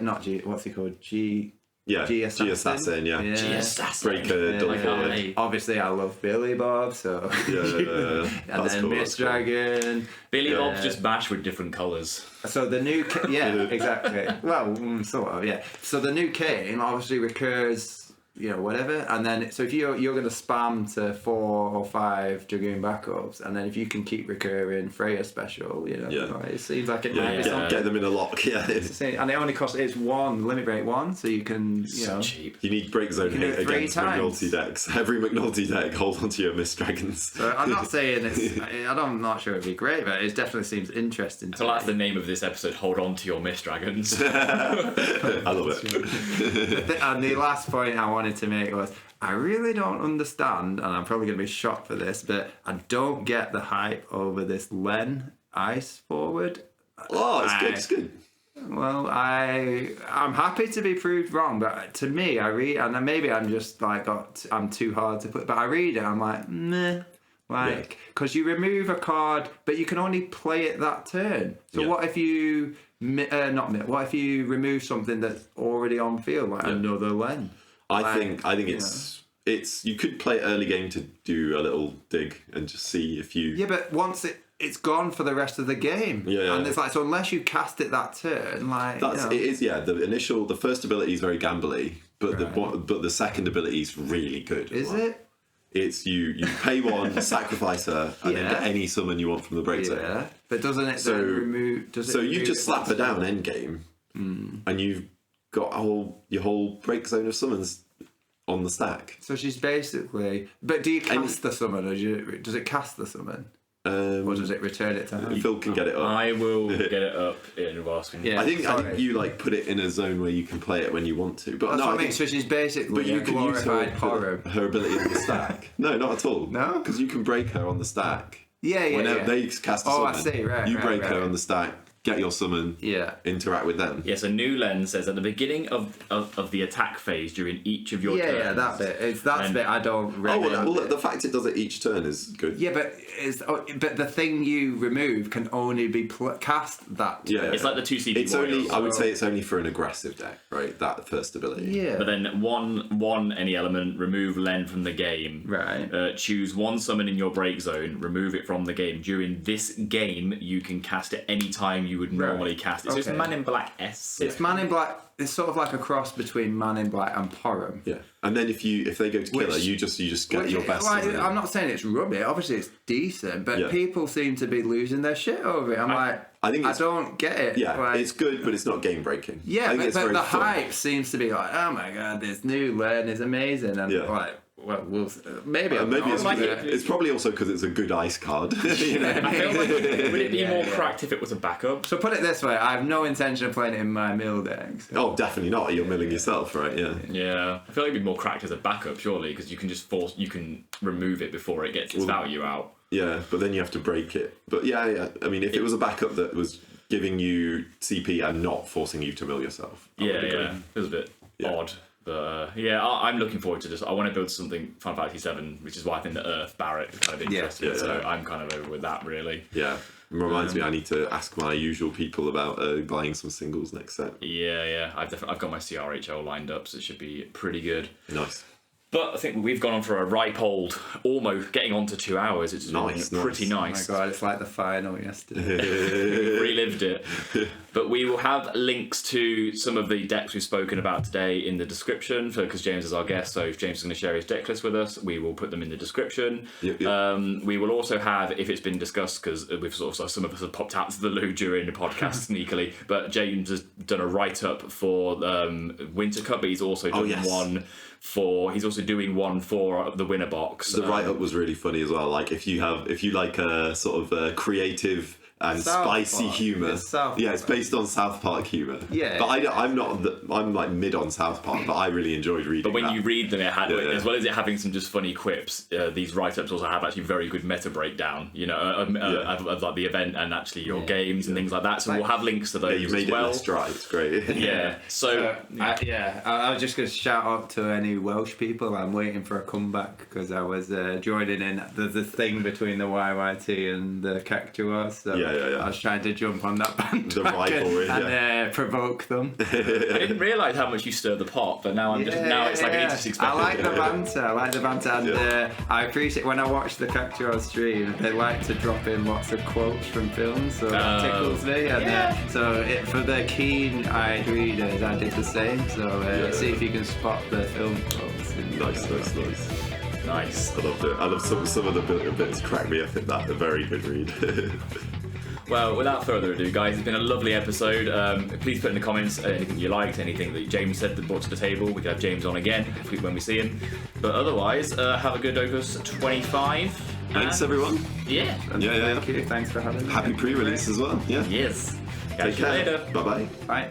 not G. What's he called? G Assassin. G Assassin. Breaker, double forward. Obviously, I love Billy Bob, so and that's then cool, Mist Dragon. Billy Bob's just bash with different colours. So the new exactly. Well, sort of, yeah. So the new Kane obviously recurs whatever. And then, so if you're going to spam to 4 or 5 Dragoon backups, and then if you can keep recurring Freya special, it seems like it might be something. Get them in a lock, and it only costs, it's 1, limit break 1, so you can, so cheap. You need break zone hate against McNulty decks. Every McNulty deck, hold on to your Mist Dragons. So I'm not saying I'm not sure it'd be great, but it definitely seems interesting. So that's the name of this episode, hold on to your Mist Dragons. I love it. And the last point I wanted to make was, I really don't understand, and I'm probably going to be shocked for this, but I don't get the hype over this Len Ice forward. Oh, it's good. Well, I'm happy to be proved wrong, but to me, I read, and maybe I'm just like, I'm too hard to put, but I read it, I'm like, meh. Because you remove a card, but you can only play it that turn. So what if you what if you remove something that's already on field, like another Len? I think it's you could play early game to do a little dig and just see if you. Yeah, but once it's gone for the rest of the game. Yeah. And it's like, so unless you cast it that turn, like it is. Yeah, the first ability is very gambly, but the second ability is really good. Is it? It's you pay 1, sacrifice her, and then get any summon you want from the break zone. Yeah, but doesn't it then remove? You just slap her down end game, and you've got your whole break zone of summons on the stack. So she's basically. But do you cast the summon, or does it cast the summon? Or does it return it to her? Phil can get it up. I will get it up in asking. Yeah, I think you put it in a zone where you can play it when you want to. But that's what I mean. So she's basically you can use her ability on the stack. No, not at all. No, because you can break her on the stack. Whenever they cast a summon, I see. Right. You break her on the stack. Get your summon. Yeah. Interact with them. Yeah. So New Len says at the beginning of the attack phase during each of your turns. Yeah, that bit. It's that bit I don't. Well, the fact it does it each turn is good. Yeah, but the thing you remove can only be cast that turn. Yeah. It's like the 2 CP. It's only. I would say it's only for an aggressive deck, right? That first ability. Yeah. But then one any element, remove Len from the game. Right. Choose 1 summon in your break zone, remove it from the game. During this game, you can cast it any time you would normally cast it. So it's Man in Black S. It's Man in Black. It's sort of like a cross between Man in Black and Porum. Yeah, and then if they go to kill her, you just get your best. I'm not saying it's rubbish. Obviously, it's decent, but people seem to be losing their shit over it. I don't get it. Yeah, it's good, but it's not game breaking. Yeah, but the hype seems to be like, oh my god, this new Len is amazing, and well, maybe it's probably also because it's a good ice card. I feel like would it be more cracked if it was a backup? So put it this way, I have no intention of playing it in my mill deck. So. Oh, definitely not. You're milling yourself, right? Yeah. Yeah. I feel like it'd be more cracked as a backup, surely, because you can just you can remove it before it gets its value out. Yeah, but then you have to break it. But yeah. I mean, if it was a backup that was giving you CP and not forcing you to mill yourself. It was a bit odd. But I'm looking forward to this. I want to build something Final Fantasy 7, which is why I think the Earth Barret is kind of interesting. So I'm kind of over with that, really. Yeah. It reminds me, I need to ask my usual people about buying some singles next set. Yeah. I've got my CRHL lined up, so it should be pretty good. Nice. But I think we've gone on for a ripe old, almost getting on to 2 hours. It's pretty nice. Oh my god, it's like the final yesterday. We've relived it. But we will have links to some of the decks we've spoken about today in the description, because James is our guest, so if James is going to share his deck list with us, we will put them in the description. Yep. We will also have, if it's been discussed, because we've some of us have popped out to the loo during the podcast sneakily, but James has done a write-up for Winter Cup, but he's also done he's also doing one for the winner box. The write-up was really funny as well. Like if you like a sort of creative and spicy humour. It's based on South Park humour. Yeah. But I'm like mid on South Park, but I really enjoyed reading. But when you read them, it had as well as it having some just funny quips. These write-ups also have actually very good meta breakdown. Of like the event and actually your games and things like that. So we'll have links to those. Yeah, you made it less dry. It's great. I was just going to shout out to any Welsh people. I'm waiting for a comeback because I was joining in the thing between the YYT and the Cactuars. So I was trying to jump on that bandwagon and provoke them. I didn't realise how much you stir the pot, but now it's like an interesting spectacle. I like the banter, and I appreciate when I watch the Cactuar stream. They like to drop in lots of quotes from films, so that tickles me. And for the keen-eyed readers, I did the same. So see if you can spot the film quotes. Nice. Nice. I loved it. I love some of the bits crack me up in that. A very good read. Well, without further ado, guys, it's been a lovely episode. Please put in the comments anything you liked, anything that James said that brought to the table. We could have James on again when we see him. But otherwise, have a good Opus 25. Thanks, everyone. Yeah. Thank you. Thanks for having me. Happy pre-release as well. Yeah. Yes. Take Catch you care. later. Bye-bye. Bye.